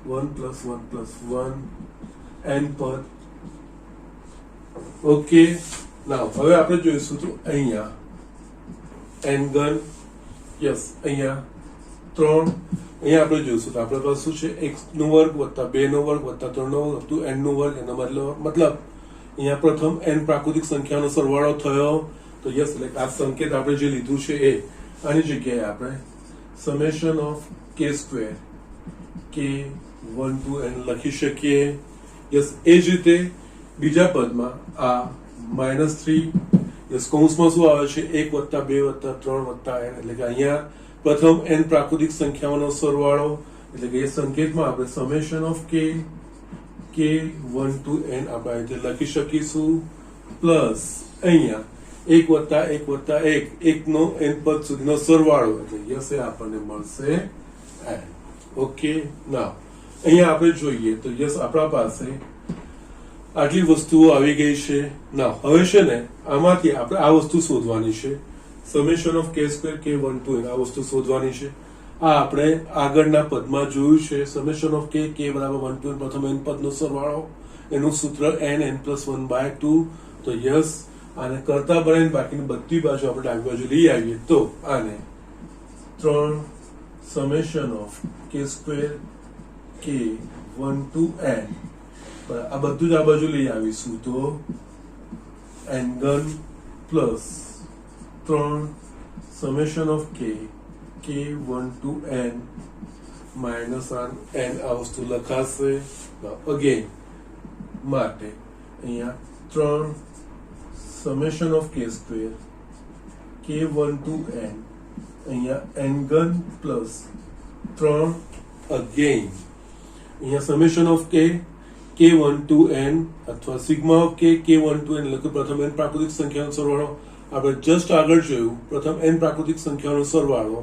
1 પ્લસ 1 પ્લસ 1 n પદ. ઓકે નાવ હવે આપણે જોઈશું તો અહીંયા n ઘન યસ અહીંયા 3 અહીંયા આપણે જોઈશું તો આપણે પાસે શું છે x નો વર્ગ વત્તા 2 નો વર્ગ વત્તા 3 નો વર્ગ અપ ટુ n નો વર્ગ એનો મતલબ અહીંયા પ્રથમ n પ્રાકૃતિક સંખ્યાનો સરવાળો થયો તો યસ એટલે આ સંકેત આપણે જે લીધું છે એ આની જગ્યાએ આપણે summation of k square k 1 to n લખી શકીએ. યસ એ જ રીતે બીજા પદમાં આ -3 યસ કૌંસમાં શું આવે છે 1 વત્તા 2 વત્તા 3 વત્તા n એટલે કે અહીંયા પ્રથમ n પ્રાકૃતિક સંખ્યાઓનો સરવાળો એટલે કે એ સંકેતમાં આપણે summation of k k1 to n આપણે આ રીતે લખી શકીશું પ્લસ અહીંયા 1 વત્તા 1 વત્તા 1 એકનો n પદ સુધીનો સરવાળો એટલે યસ એ આપણને મળશે n. ઓકે, નાવ અહીંયા આપણે જોઈએ તો યસ આપણા પાસે આટલી વસ્તુઓ આવી ગઈ છે. નાવ હવે છે ને આમાંથી આપણે આ વસ્તુ શોધવાની છે, summation of k square k1 to n આ વસ્તુ શોધવાની છે. આ આપણે આગળના પદમાં જોયું છે, સમેશન ઓફ k બરાબર 1 to n પ્રથમ n પદનો સરવાળો, એનું સૂત્ર n+1/2. તો યસ આને કરતા બનાવીને બાકીની બધી બાજુ આપણે ડાબી બાજુ લઈ આવીએ તો આને 3 summation of k square k1 to n આ બધું જ આ બાજુ લઈ આવીશું તો n3 plus 3 summation of k1 to n minus n આ વસ્તુ લખાશે. અગેન માટે અહીંયા 3 summation of k square k1 to n અહીંયા n3 પ્લસ 3 અગેન અહીંયા summation of k1 to n અથવા sigma of k1 to n એટલે પ્રથમ n પ્રાકૃતિક સંખ્યાનો સરવાળો. આપણે જસ્ટ આગળ જોયું પ્રથમ n પ્રાકૃતિક સંખ્યાનો સરવાળો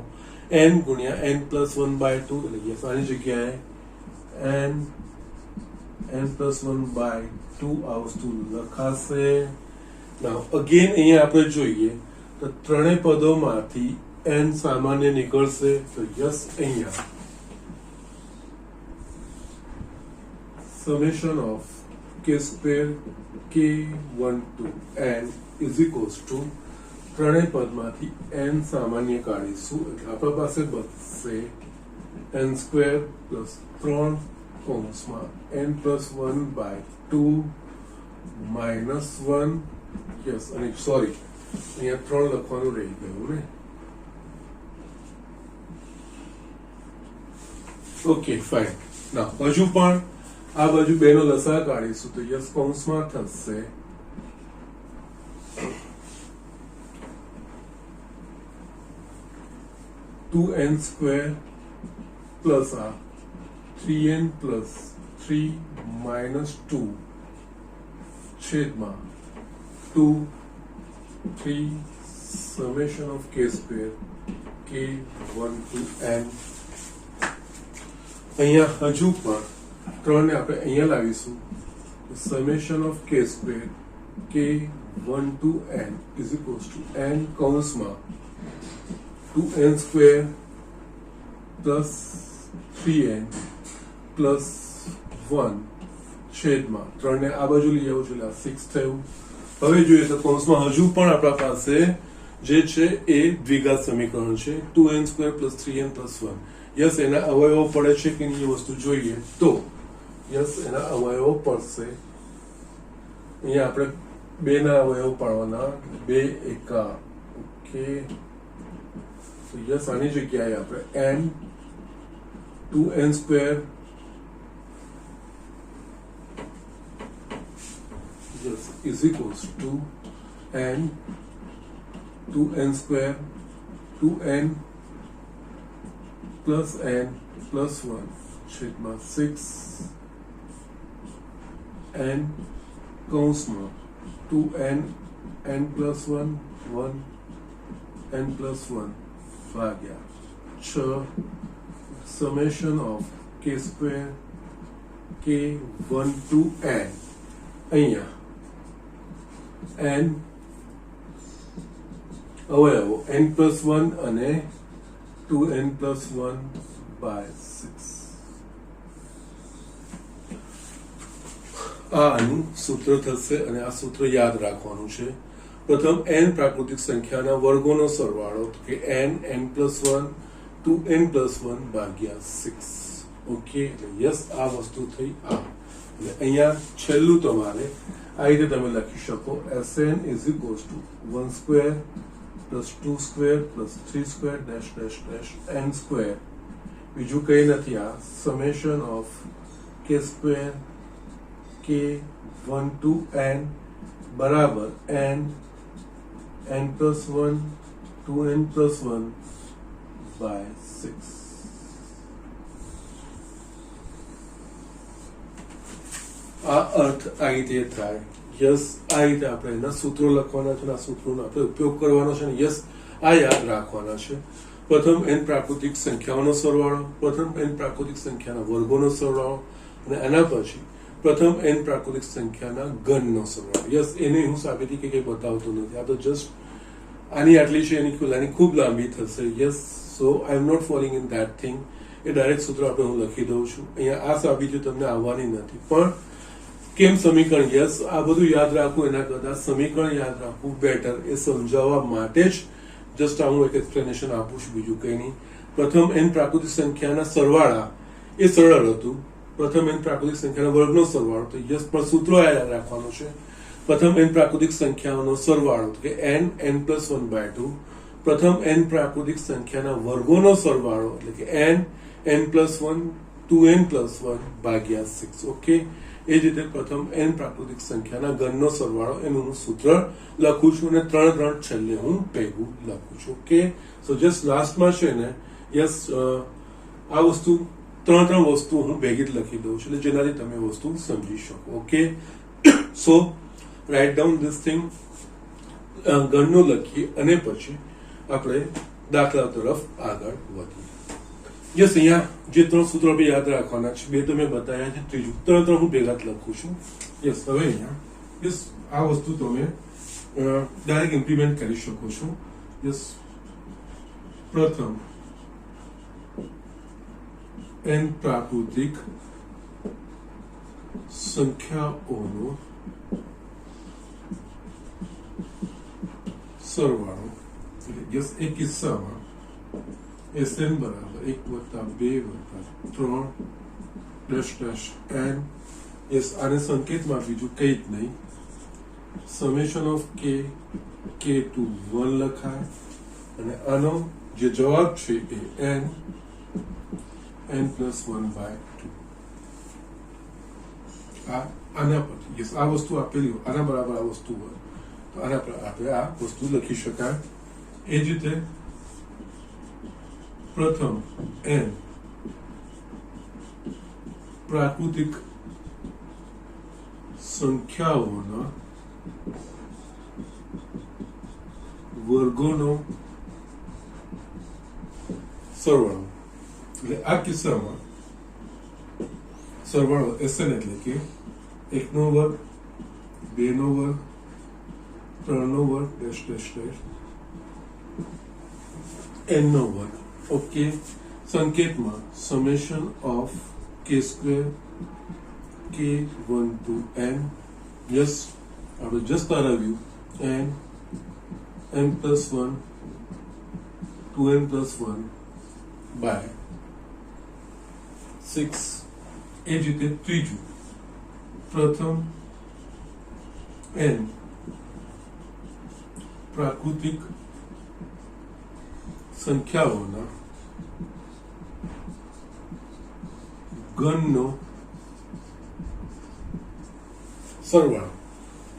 n ગુણ્યા n+1/2 એટલે યસ આની જગ્યાએ n+1/2 આ વસ્તુ લખાશે. નાઉ અગેન અહીંયા આપણે જોઈએ તો ત્રણેય પદોમાંથી n સામાન્ય નીકળશે તો યસ અહીંયા summation of k square k1 to n is equals to ત્રણેય પદમાંથી n સામાન્ય કાઢીશું એટલે આપણા પાસે બચશે n સ્ક્વેર પ્લસ 3 કૌંસમાં n+1/2 માઇનસ 1 યસ અને સોરી અહીંયા 3 લખવાનું રહી ગયું ને. Okay fine. ના હજુ પણ આ બાજુ બેનો લસા કાઢીશું તો યસ કૌંસમાં થશે 2n સ્ક્વેર પ્લસ આ 3n પ્લસ 3 માઇનસ 2 છેદમાં 2 3 summation of k square k1 to n. અહીંયા હજુ પણ 3 ને આપણે અહીંયા લાવીશું summation of k square k1 to n is equals to n કૌંસમાં 2n square plus 3n plus 1 છેદમાં 3 ને આ બાજુ લઈ આવું છું એટલે 6 થયું. હવે જોઈએ તો કૌંસમાં હજુ પણ આપણા પાસે જે છે એ દ્વિઘાત સમીકરણ છે 2n square plus 3n plus 1. Yes એના અવયવો પડે છે કે નહીં એ વસ્તુ જોઈએ તો યસ એના અવયવો પડશે. અહીંયા આપણે 2 ના અવયવો પાડવાના 2 એકા. ઓકે તો યસ આની જગ્યાએ આપણે n 2n square yes is equals two n 2n square 2n plus n plus 1 છેદમાં 6 n કૌંસમાં 2n n plus 1 1 n plus 1 ભાગ્યા 6 summation of k square k1 to n અહીંયા n અવયવો n પ્લસ 1 અને 2n plus 1/6 આ આનું સૂત્ર થશે અને આ સૂત્ર યાદ રાખવાનું છે. પ્રથમ n પ્રાકૃતિક સંખ્યાના વર્ગોનો સરવાળો કે n+1 2n plus 1 ભાગ્યા 6. ઓકે યસ આ વસ્તુ થઈ આ એટલે અહીંયા છેલ્લું તમારે આ રીતે તમે લખી શકો Sn is equals to 1 square plus 2 square plus 3 square dash dash dash n square બીજું કંઈ નથી આ summation of k square k1 to n બરાબર n plus 1 2n plus 1/6. આ અર્થ આ રીતે થાય. યસ, આ રીતે આપણે એના સૂત્રો લખવાના છે, આ સૂત્રોનો આપણે ઉપયોગ કરવાનો છે. યસ, આ યાદ રાખવાના છે. પ્રથમ n પ્રાકૃતિક સંખ્યાઓનો સરવાળો, પ્રથમ n પ્રાકૃતિક સંખ્યાના વર્ગોનો સરવાળો, અને એના પછી પ્રથમ n પ્રાકૃતિક સંખ્યાના ઘનનો સરવાળો. યસ, એને હું સાબિતી કે કંઈ બતાવતો નથી, આ તો જસ્ટ આની આટલી છે, આની ખૂબ લાંબી થશે. Yes, so I am not following in that thing. એ ડાયરેક્ટ સૂત્ર આપણે હું લખી દઉં છું. અહીંયા આ સાબિતી તમને આવવાની નથી, પણ કેમ સમીકરણ, યસ, આ બધું યાદ રાખવું એના કરતાં સમીકરણ યાદ રાખવું બેટર. એ સમજાવવા માટે જ જસ્ટ હું એક એક્સપ્લેનેશન આપું છું, બીજું કંઈ નહીં. પ્રથમ n પ્રાકૃતિક સંખ્યાના સરવાળા એ સરળ હતું. પ્રથમ n પ્રાકૃતિક સંખ્યાના વર્ગનો સરવાળો, તો યસ, પણ સૂત્રો યાદ રાખવાનું છે. પ્રથમ n પ્રાકૃતિક સંખ્યાઓનો સરવાળો કે n+1/2. પ્રથમ n પ્રાકૃતિક સંખ્યાના વર્ગોનો સરવાળો એટલે કે n+1 2n+1 ભાગ્યા 6. ઓકે, એ જ રીતે પ્રથમ n પ્રાકૃતિક સંખ્યાના ઘનનો સરવાળો એનું હું સૂત્ર લખું છું, અને 3 છેલ્લે હું ભેગું લખું છું. ઓકે, સો જસ્ટ લાસ્ટમાં છે ને, યસ, આ વસ્તુ 3 વસ્તુ હું ભેગી જ લખી દઉં છું, એટલે જેનાથી તમે વસ્તુ સમજી શકો. Okay, so write down this thing. ઘનનું લખીએ અને પછી આપણે દાખલા તરફ આગળ વધીએ. યસ, અહીંયા જે 3 સૂત્રો આપણે યાદ રાખવાના છે, 2 તો મેં બતાવ્યા છે, ત્રીજું 3 હું ભેગા જ લખું છું. યસ, હવે અહીંયા યસ, આ વસ્તુ તમે ડાયરેક્ટ ઇમ્પ્લિમેન્ટ કરી શકો છો. યસ, પ્રથમ n પ્રાકૃતિક સંખ્યાઓનો સરવાળો. યસ, એ કિસ્સામાં Sn બરાબર 1+2+3 n. યસ, આને સંકેતમાં બીજું કંઈ જ નહીં, સમેશન ઓફ k to 1 લખાય, અને આનો જે જવાબ છે એ n+1/2. આના પછી યસ, આ વસ્તુ આપેલી હોય, આના બરાબર આ વસ્તુ હોય તો આના પર આપણે આ વસ્તુ લખી શકાય. એ જ રીતે પ્રથમ n પ્રાકૃતિક સંખ્યાઓના વર્ગોનો સરવાળો, એટલે આ કિસ્સામાં સરવાળો Sn એટલે કે 1 નો વર્ગ 2 નો વર્ગ 3 નો વર્ગ n નો વર્ગ. ઓકે, સંકેતમાં summation of k² k1 to n. Yes, આપણે જસ્ટ તારવ્યું n+1 2n+1 by 6. એ જ રીતે ત્રીજું, પ્રથમ n પ્રાકૃતિક સંખ્યાઓના ઘનનો સરવાળો.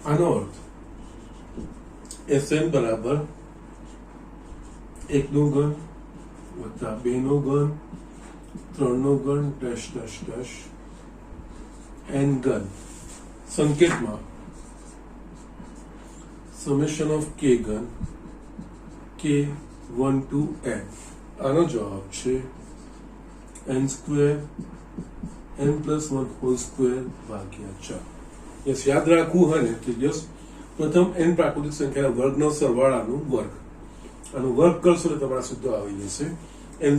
આનો અર્થ Sn બરાબર 1 નો ઘન વત્તા 2 નો ઘન 3 નો ઘન n ઘન. સંકેતમાં સમેશન ઓફ k ઘન k1 to n. આનો જવાબ છે n² n+1 હોલ સ્ક્વેર ભાગ્યા 4. યસ, યાદ રાખવું હોય ને કે યસ, પ્રથમ n પ્રાકૃતિક સંખ્યાના વર્ગનો સરવાળાનું વર્ગ, આનું વર્ગ કરશો તો તમારા સૂત્ર આવી જશે n²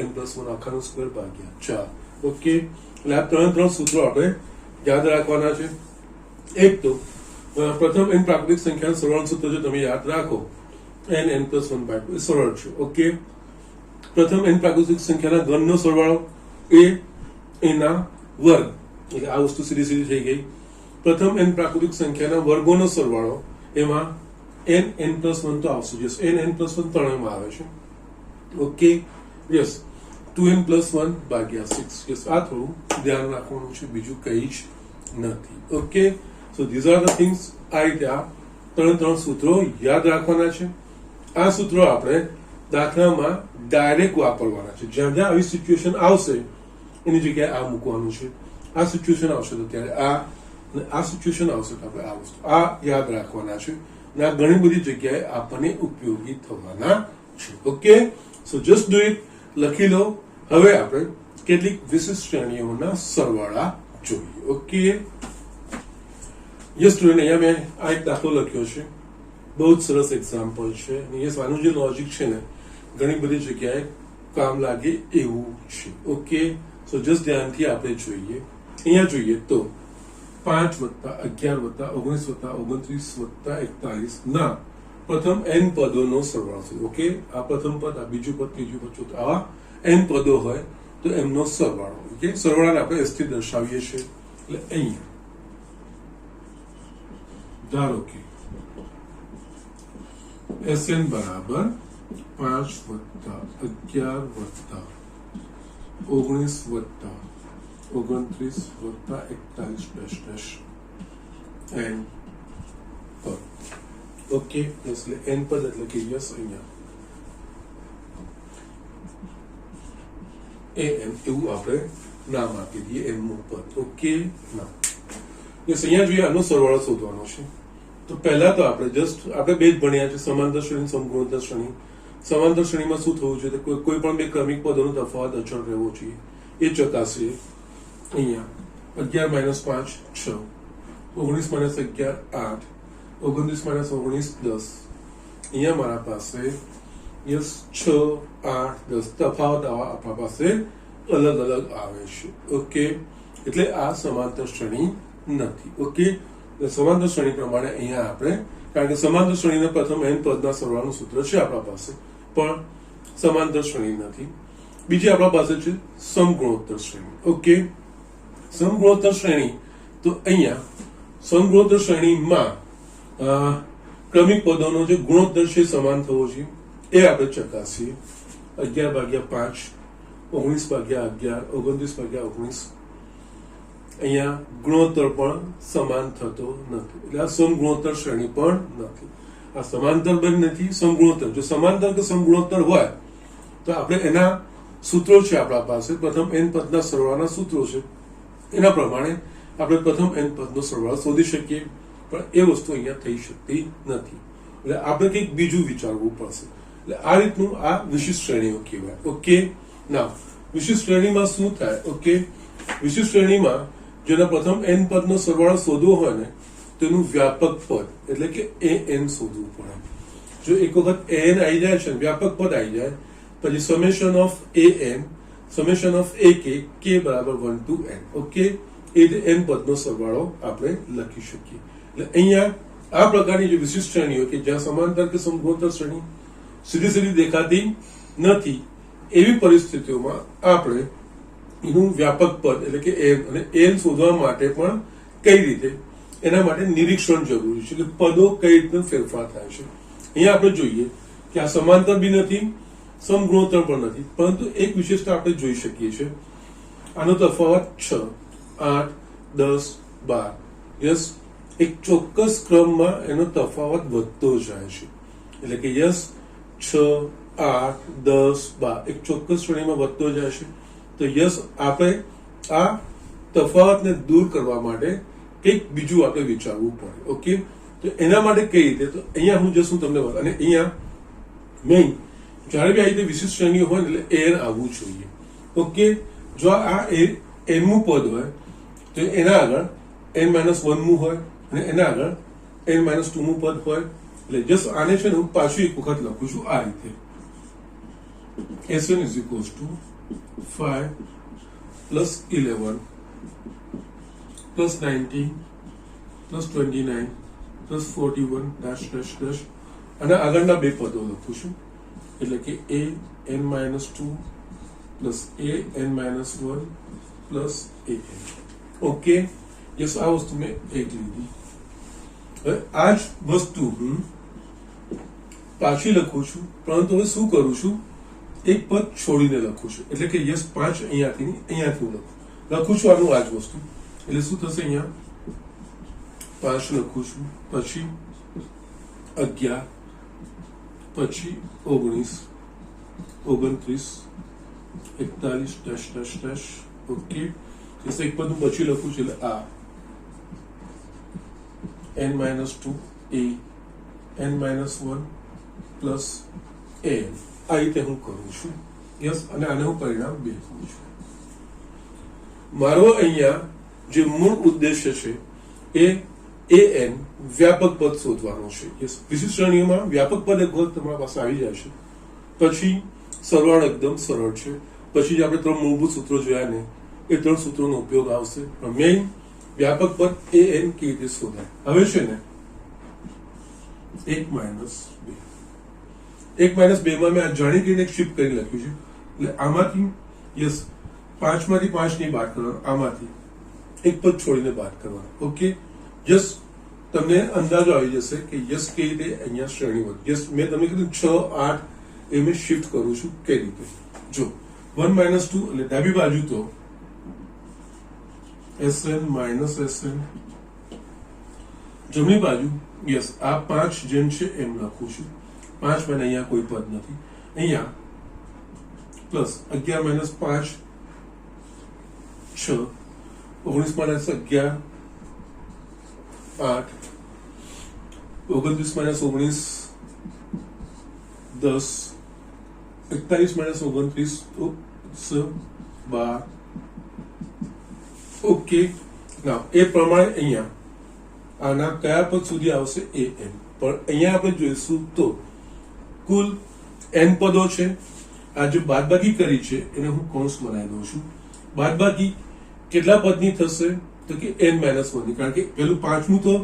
n+1 આખાનો સ્ક્વેર ભાગ્યા 4. ઓકે, એટલે આ 3 સૂત્રો આપણે યાદ રાખવાના છે. એક તો પ્રથમ n પ્રાકૃતિક સંખ્યાનું સરવાળાનું સૂત્ર જો તમે યાદ રાખો n+1/2 સરળ છે. ઓકે, પ્રથમ n પ્રાકૃતિક સંખ્યાના ઘનનો સરવાળો એ એના વર્ગ, એટલે આ વસ્તુ સીધી થઈ ગઈ. પ્રથમ n પ્રાકૃતિક સંખ્યાના વર્ગોનો સરવાળો, એમાં n+1 તો આવશે. યસ, n+1 ત્રણેયમાં આવે છે. ઓકે, યસ, 2n+1 ભાગ્યા 6. યસ, આ થોડું ધ્યાન રાખવાનું છે, બીજું કંઈ જ નથી. Okay, so these are the things. આ રીતે આ 3 સૂત્રો યાદ રાખવાના છે. આ સૂત્રો આપણે દાખલામાં ડાયરેક્ટ વાપરવાના છે. જ્યાં જ્યાં આવી સિચ્યુએશન આવશે એની જગ્યાએ આ મૂકવાનું છે. આ સિચ્યુએશન આવશે તો ત્યારે આ અને આ સિચ્યુએશન આવશે તો આપણે આ વસ્તુ આ યાદ રાખવાના છે અને આ ઘણી બધી જગ્યાએ આપણને ઉપયોગી થવાના છે. Okay, so just do it. લખી લો. હવે આપણે કેટલીક વિશિષ્ટ શ્રેણીઓના સરવાળા જોઈએ. ઓકે, યસ સ્ટુડન્ટ, અહીંયા મેં આ એક દાખલો લખ્યો છે. બહુ જ સરસ એક્ઝામ્પલ છે. યસ, આનું જે લોજિક છે ને ઘણી બધી જગ્યાએ કામ લાગે એવું છે. ઓકે, સો જસ્ટ ધ્યાનથી આપણે જોઈએ. અહીંયા જોઈએ તો 5 + 11 + 19 + 29 + 41 ના પ્રથમ n પદોનો સરવાળો છે. ઓકે, આ પ્રથમ પદ, આ બીજું પદ, ત્રીજું પદ, ચોથું, આવા n પદો હોય તો એમનો સરવાળો. ઓકે, સરવાળાને આપણે s થી દર્શાવીએ છીએ. એટલે અહીંયા ધારો કે Sn બરાબર 5 + 11 + 19 + 29 + 41 n પદ. ઓકે, એટલે n પદ એટલે કે યસ અહીંયા an એવું આપણે નામ આપી દઈએ n નું પદ. ઓકે, ના યસ, અહીંયા જોઈએ આનો સરવાળો શોધવાનો છે. તો પહેલા તો આપણે આપણે બે જ ભણ્યા છે, સમાંતર શ્રેણી, સમગુણોત્તર શ્રેણી. સમાંતર શ્રેણીમાં શું થવું જોઈએ? કોઈ પણ બે ક્રમિક પદોનો તફાવત અચળ રહેવો જોઈએ. એ ચકાસીએ. અહીંયા 11 - 5 6, 19 - 11 8, 29 - 19 10. અહીંયા મારા પાસે યસ 6 8 10 તફાવત આપણા પાસે અલગ અલગ આવે છે. ઓકે, એટલે આ સમાંતર શ્રેણી નથી. ઓકે, સમાંતર શ્રેણી પ્રમાણે અહીંયા આપણે, કારણ કે સમાંતર શ્રેણીના પ્રથમ n પદના સરવાળાનું સૂત્ર છે આપણા પાસે, પણ સમાંતર શ્રેણી નથી. બીજી આપણા પાસે છે સમગુણોત્તર શ્રેણી. ઓકે, સમગુણોત્તર શ્રેણી, તો અહીંયા સમગુણોત્તર શ્રેણીમાં ક્રમિક પદોનો જે ગુણોત્તર છે સમાન થવો જોઈએ. એ આપણે ચકાસીએ. 11/5, 19/11, 29/19. અહીંયા ગુણોત્તર પણ સમાન થતો નથી, એટલે આ સમગુણોત્તર શ્રેણી પણ નથી. આ સમાંતર બંધ નથી, સમગુણોત્તર. જો સમાંતર કે સમગુણોત્તર હોય તો આપણે એના સૂત્રો છે આપણા પાસે, પ્રથમ n પદના સરવાળાના સૂત્રો છે. એના પ્રમાણે આપણે પ્રથમ n પદનો સરવાળો શોધી શકીએ, પણ એ વસ્તુ અહીંયા થઈ શકતી નથી. એટલે આપણે કંઈક બીજું વિચારવું પડશે. એટલે આ રીતનું આ વિશિષ્ટ શ્રેણીઓ કહેવાય. ઓકે, ના વિશિષ્ટ શ્રેણીમાં શું થાય? ઓકે, વિશિષ્ટ શ્રેણીમાં જેના પ્રથમ n પદનો સરવાળો શોધવો હોય ને તેનું વ્યાપક પદ એટલે કે an શોધવું પડે. જો એક વખત an આવી જાય છે, વ્યાપક પદ આવી જાય, પછી summation of an, summation of ak, k બરાબર 1 to n. ઓકે, એ રીતે n પદનો સરવાળો આપણે લખી શકીએ. એટલે અહીંયા આ પ્રકારની જે વિશિષ્ટ શ્રેણીઓ કે જ્યાં સમાંતર કે સમગુણોત્તર શ્રેણી સીધી દેખાતી નથી, એવી પરિસ્થિતિઓમાં આપણે એનું વ્યાપક પદ એટલે કે n અને n શોધવા માટે પણ કઈ રીતે, એના માટે નિરીક્ષણ જરૂરી છે કે પદો કઈ રીતે ફેરફાર થાય છે. અહીંયા આપણે જોઈએ કે આ સમાંતર બી નથી, સમગુણોત્તર પણ નથી, પરંતુ એક વિશેષતા આપણે જોઈ શકીએ છીએ. આનો તફાવત 6 8 10 12. યસ, એક ચોક્કસ ક્રમમાં એનો તફાવત વધતો જાય છે. એટલે કે યસ 6 8 10 12 એક ચોક્કસ શ્રેણીમાં વધતો જાય છે. તો યસ, આપણે આ તફાવતને દૂર કરવા માટે કંઈક બીજું આપણે વિચારવું પડે. ઓકે, તો એના માટે કઈ રીતે? તો અહીંયા હું જશું તમને વાત, અને અહીંયા મેઇન જ્યારે બી આ રીતે વિશિષ્ટ શ્રેણીઓ હોય ને એટલે n આવવું જોઈએ. ઓકે, જો આ nમું પદ હોય તો એના આગળ n-1મું હોય અને એના આગળ n-2મું પદ હોય. એટલે જસ્ટ આને છે ને હું પાછું એક વખત લખું છું આ રીતે. Sn is equals to 5 plus 11 plus 19 plus 29 plus 41 dash dash dash. અને આગળના બે પદો લખું છું, એટલે કે a n-2 plus a n-1 plus a n. Okay, yes, આ વસ્તુ મેં એક લીધી. હવે આ જ વસ્તુ હું પાછી લખું છું, પરંતુ હવે શું કરું છું, એક પદ છોડીને લખું છું. એટલે કે યસ 5 અહીંયાથી હું લખું છું આનું આ જ વસ્તુ. એટલે શું થશે? અહીંયા 5 લખું છું, પછી 11, પછી 19 29 41 ડેશ ડેશ ડેશ. ઓકે, એક પદ હું પછી લખું છું, એટલે આ n-2 a n-1 plus a આ રીતે હું કરું છું. યસ, અને આને હું પરિણામ 2 કહું છું. મારો અહીંયા જે મૂળ ઉદ્દેશ્ય છે એ an વ્યાપક પદ શોધવાનો છે. યસ, વિશિષ્ટ શ્રેણીઓમાં વ્યાપક પદ એક વખત તમારા પાસે આવી જાય છે પછી સરવાળો એકદમ સરળ છે. પછી જે આપણે 3 મૂળભૂત સૂત્રો જોયા ને એ 3 સૂત્રોનો ઉપયોગ આવશે. પણ મેઇન વ્યાપક પદ an કેવી રીતે શોધાય. હવે છે ને 1 - 2 1 - 2 માં મેં આ જાણી કરીને શિફ્ટ કરી લખ્યું છે. એટલે આમાંથી યસ 5 માંથી 5 ની બાદ કરવાનો, આમાંથી એક પદ છોડીને બાદ કરવાનો. ઓકે, યસ, તમને અંદાજો આવી જશે કે યસ કેવી રીતે અહીંયા શ્રેણીબદ્ધ. યસ, મેં તમને કીધું 6 8 એ મેં શિફ્ટ કરું છું. કઈ રીતે જો 1 - 2 એટલે ડાબી બાજુ તો SN - SN, જમણી બાજુ યસ આ 5 જેમ છે એમ લખું છું. 5 માં અહીંયા કોઈ પદ નથી. અહીંયા પ્લસ 11 - 5 6 19 - 11 8 29 - 19 10 41 - 29 12. ઓકે, નાવ એ પ્રમાણે અહીંયા આના કયા પદ સુધી આવશે an. પણ અહીંયા આપણે જોઈશું તો કુલ n પદો છે. આ જે બાદબાકી કરી છે એને હું કૌંસ બનાવી દઉં છું. બાદબાકી કેટલા પદની થશે તો કે n - 1 ની, કારણ કે પેલું પાંચમું તો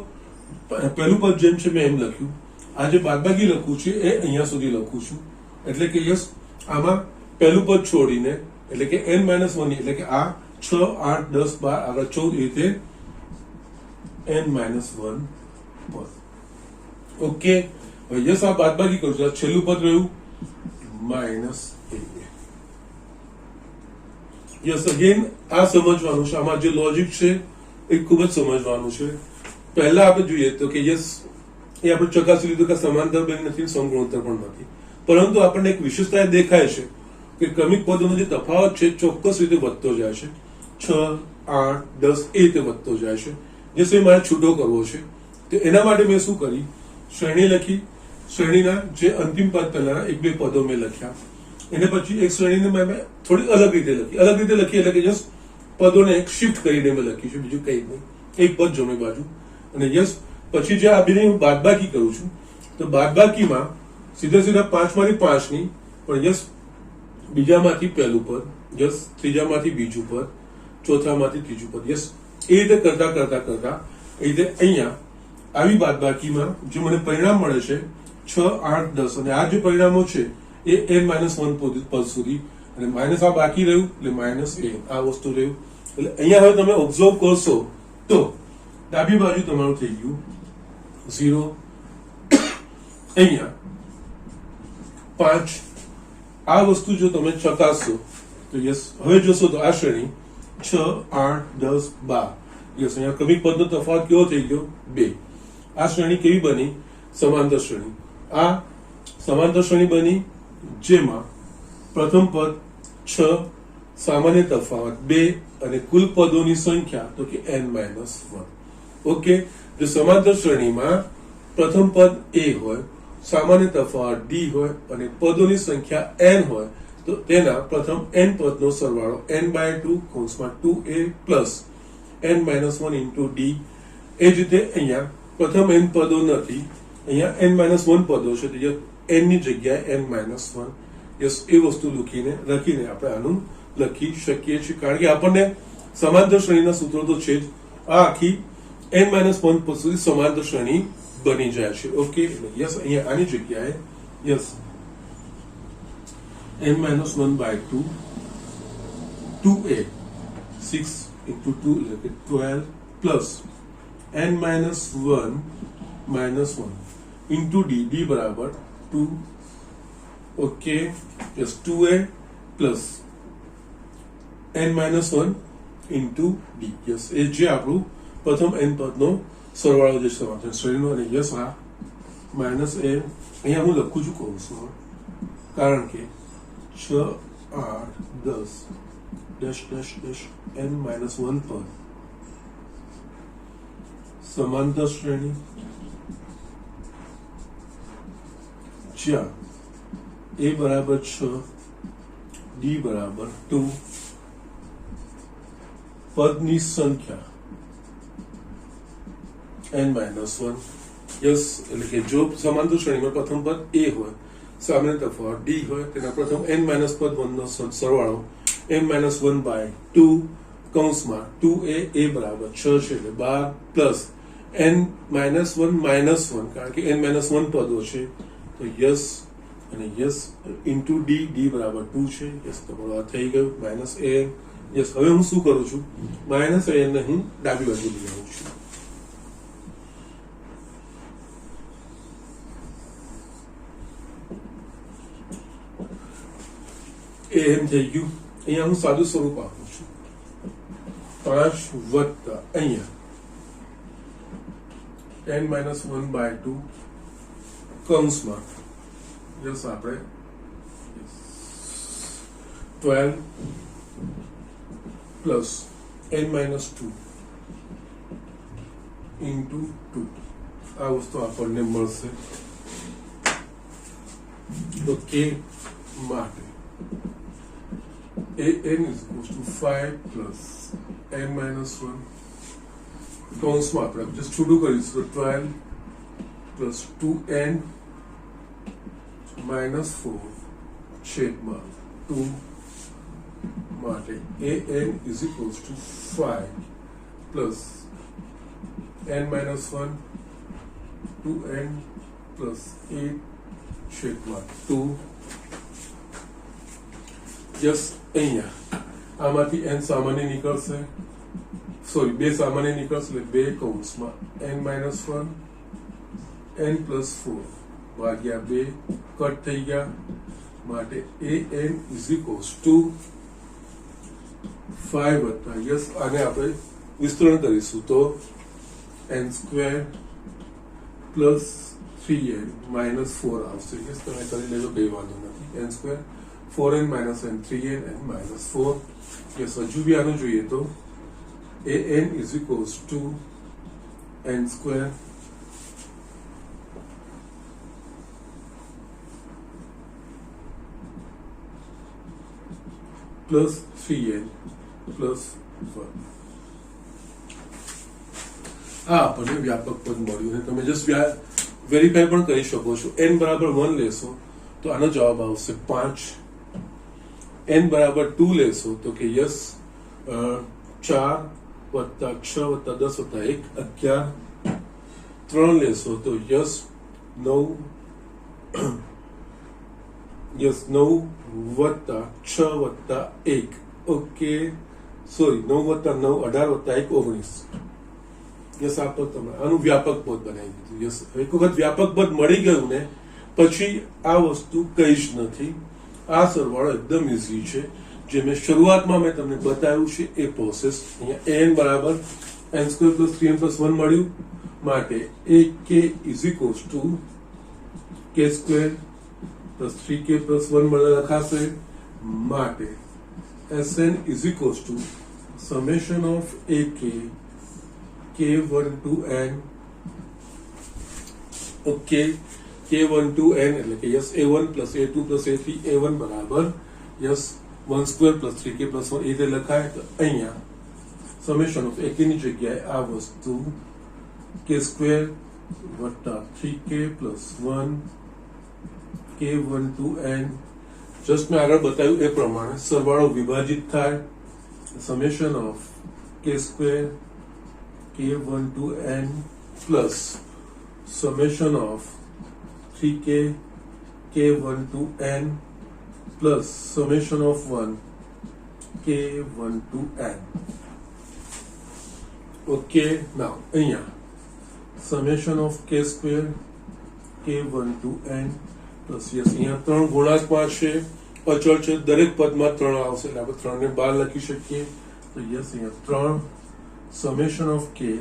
પહેલું પદ જેમ છે મેં એમ લખ્યું. આ જે બાદબાકી લખું છે એ અહીંયા સુધી લખું છું. એટલે કે યસ, આમાં પહેલું પદ છોડીને એટલે કે n - 1 ની, એટલે કે આ 6 8 10 12 આગળ 14 રીતે n - 1 પદ. ઓકે, હવે યસ આ બાદબાકી કરું છું. છેલ્લું પદ રહ્યું -a. યસ, અગેન આ સમજવાનું છે. આમાં જે લોજિક છે એ ખૂબ જ સમજવાનું છે. પહેલા આપણે જોઈએ તો કે યસ એ આપણે ચકાસી લીધું કે સમાંતર બેન નથી, સમગુણોત્તર પણ નથી. પરંતુ આપણને એક વિશેષતા દેખાય છે કે ક્રમિક પદોનો જે તફાવત છે ચોક્કસ રીતે વધતો જાય છે. 6 8 10 એ રીતે વધતો જાય છે. જે સમય મારે છૂટો કરવો છે તો એના માટે મેં શું કરી, શ્રેણી લખી. શ્રેણીના જે અંતિમ પદ પહેલાના 1-2 પદો મેં લખ્યા. એને પછી એક શ્રેણીને મેં થોડી અલગ રીતે લખી. એટલે કે જસ્ટ પદોને એક શિફ્ટ કરીને મેં લખી છે, બીજું કંઈ નહીં. એક પદ જમણી બાજુ અને યસ પછી જે આ બેની હું બાદબાકી કરું છું તો બાદબાકીમાં સીધા 5 માંથી 5 ની, પણ યસ બીજામાંથી પહેલું પદ, યસ ત્રીજામાંથી બીજું પદ, ચોથામાંથી ત્રીજું પદ. યસ, એ રીતે કરતા એ રીતે અહીંયા આવી બાદબાકીમાં જે મને પરિણામ મળે છે 6 8 10, અને આ જે પરિણામો છે એ n - 1 પદ સુધી, અને માઇનસ આ બાકી રહ્યું એટલે -a આ વસ્તુ રહ્યું. એટલે અહીંયા હવે તમે ઓબ્ઝર્વ કરશો તો ડાબી બાજુ તમારું થઈ ગયું 0, અહીંયા 5. આ વસ્તુ જો તમે ચકાસશો તો યસ હવે જોશો તો આ શ્રેણી 6 8 10 12. યસ, અહીંયા ક્રમિક પદનો તફાવત કેવો થઈ ગયો 2. આ શ્રેણી કેવી બની, સમાંતર શ્રેણી. આ સમાંતર શ્રેણી બની જેમાં પ્રથમ પદ 6, સામાન્ય તફાવત 2 અને કુલ પદોની સંખ્યા તો કે n - 1. ઓકે, જો સમાંતર શ્રેણીમાં પ્રથમ પદ a હોય, સામાન્ય તફાવત d હોય અને પદોની સંખ્યા n હોય તો તેના પ્રથમ n પદનો સરવાળો n/2 કૌંસમાં 2a plus n - 1 into d. એ જ રીતે અહીંયા પ્રથમ n પદો નથી, અહીંયા n - 1 પદો છે, તો n ની જગ્યાએ n - 1. યસ, એ વસ્તુ લખીને આપણે આનું લખી શકીએ છીએ, કારણ કે આપણને સમાંતર શ્રેણીના સૂત્રો તો છે જ. આ આખી n - 1 પદ સુધી સમાંતર શ્રેણી બની જાય છે. ઓકે, યસ અહીંયા આની જગ્યાએ યસ n - 1/2 2a 6 into 2 એટલે કે 12 પ્લસ n - 1 into d બરાબર 2. Okay, yes 2a plus n - 1 into d. યસ, એ જે આપણું પ્રથમ n પદનો સરવાળો જે સમાંતર શ્રેણીનો. અને યસ આ માઇનસ a અહીંયા હું લખું છું કૌંસમાં, કારણ કે 6 8 10 ડેશ ડેશ ડેશ n - 1 પદ समांतर श्रेणी જ્યાં a બરાબર 6 d બરાબર 2 પદની સંખ્યા n-1 યસ એટલે કે જો સમાંતર શ્રેણીમાં પ્રથમ પદ a હોય સામાન્ય તફાવત d હોય તેના પ્રથમ n- પદ 1 નો સરવાળો n-1/2 કૌંસમાં 2a a બરાબર 6 છે એટલે 12 પ્લસ n-1 કારણ કે n-1 પદો છે તો યસ અને યસ ઇન્ટુ ડી ડી બરાબર 2 છે યસ તમારું આ થઈ ગયું માઇનસ a યસ હવે હું શું કરું છું માઇનસ a ને હું ડાબી બાજુ લઈ આવું છું એ એમ થઈ ગયું અહીંયા હું સાદું સ્વરૂપ આપું છું 5 વત્તા અહીંયા n-1/2 કૌંસમાં યસ આપણે 12 પ્લસ n-2 ઇન્ટુ 2 આ વસ્તુ આપણને મળશે તો કે માટે an is equals to 5 plus n-1 કૌંસમાં આપણે જસ્ટ છૂટું કરીશું તો 12 plus 2n -4 છેદમાં 2 માટે an is equals to 5 plus n-1 2n plus 8 છેદમાં 2 યસ અહીંયા આમાંથી n સામાન્ય નીકળશે સોરી 2 સામાન્ય નીકળશે એટલે 2 કૌંસમાં n-1 n plus 4 ભાગ્યા 2 કટ થઈ ગયા માટે an is equals to 5 વત્તા યસ આને આપણે વિસ્તરણ કરીશું તો n² પ્લસ 3n -4 આવશે યસ તમે કરી લેજો કઈ વાંધો નથી n² 4n -n 3n and -4 yes હજુ બી આનું જોઈએ તો an is equals to n² plus 3n plus 1 આ આપણને વ્યાપક પદ મળ્યું અને તમે જસ્ટ વેરીફાઈ પણ કરી શકો છો n બરાબર 1 લેશો તો આનો જવાબ આવશે 5 n બરાબર 2 લેશો તો કે યસ 4 વત્તા 6 વત્તા 10 વત્તા 1 11 3 લેશો તો યસ 9 યસ 9 વત્તા 6 વત્તા 1 ઓકે સોરી 9 વત્તા 9 18 વત્તા 1 19 યસ આ પદ તમે આનું વ્યાપક પદ બનાવી દીધું યસ એક વખત વ્યાપક પદ મળી ગયું ને પછી આ વસ્તુ કઈ જ નથી આ સરવાળો એકદમ ઇઝી છે જે મેં શરૂઆતમાં મેં તમને બતાવ્યું છે એ પ્રોસેસ અહીંયા an બરાબર n² plus 3n plus 1 મળ્યું માટે ak is equals to k² plus 3k plus 1 મળે લખાશે માટે sn is equals to summation of ak k1 to n okay k1 to n એટલે કે yes a1 plus a2 plus a3 a1 બરાબર યસ 1² plus 3k plus 1 એ રીતે લખાય તો અહીંયા સમેશન ઓફ ak ની જગ્યાએ આ વસ્તુ k² વત્તા 3k plus 1 k1 to n just મેં આગળ બતાવ્યું એ પ્રમાણે સરવાળો વિભાજિત થાય summation of k² k1 to n plus summation of 3k k1 to n plus summation of 1 k1 to n okay now અહીંયા summation of k² k1 to n plus yes અહીંયા 3 ગુણાંકમાં છે અચળ છે દરેક પદમાં 3 આવશે એટલે આપણે 3 ને બહાર લખી શકીએ તો yes અહીંયા 3 summation of k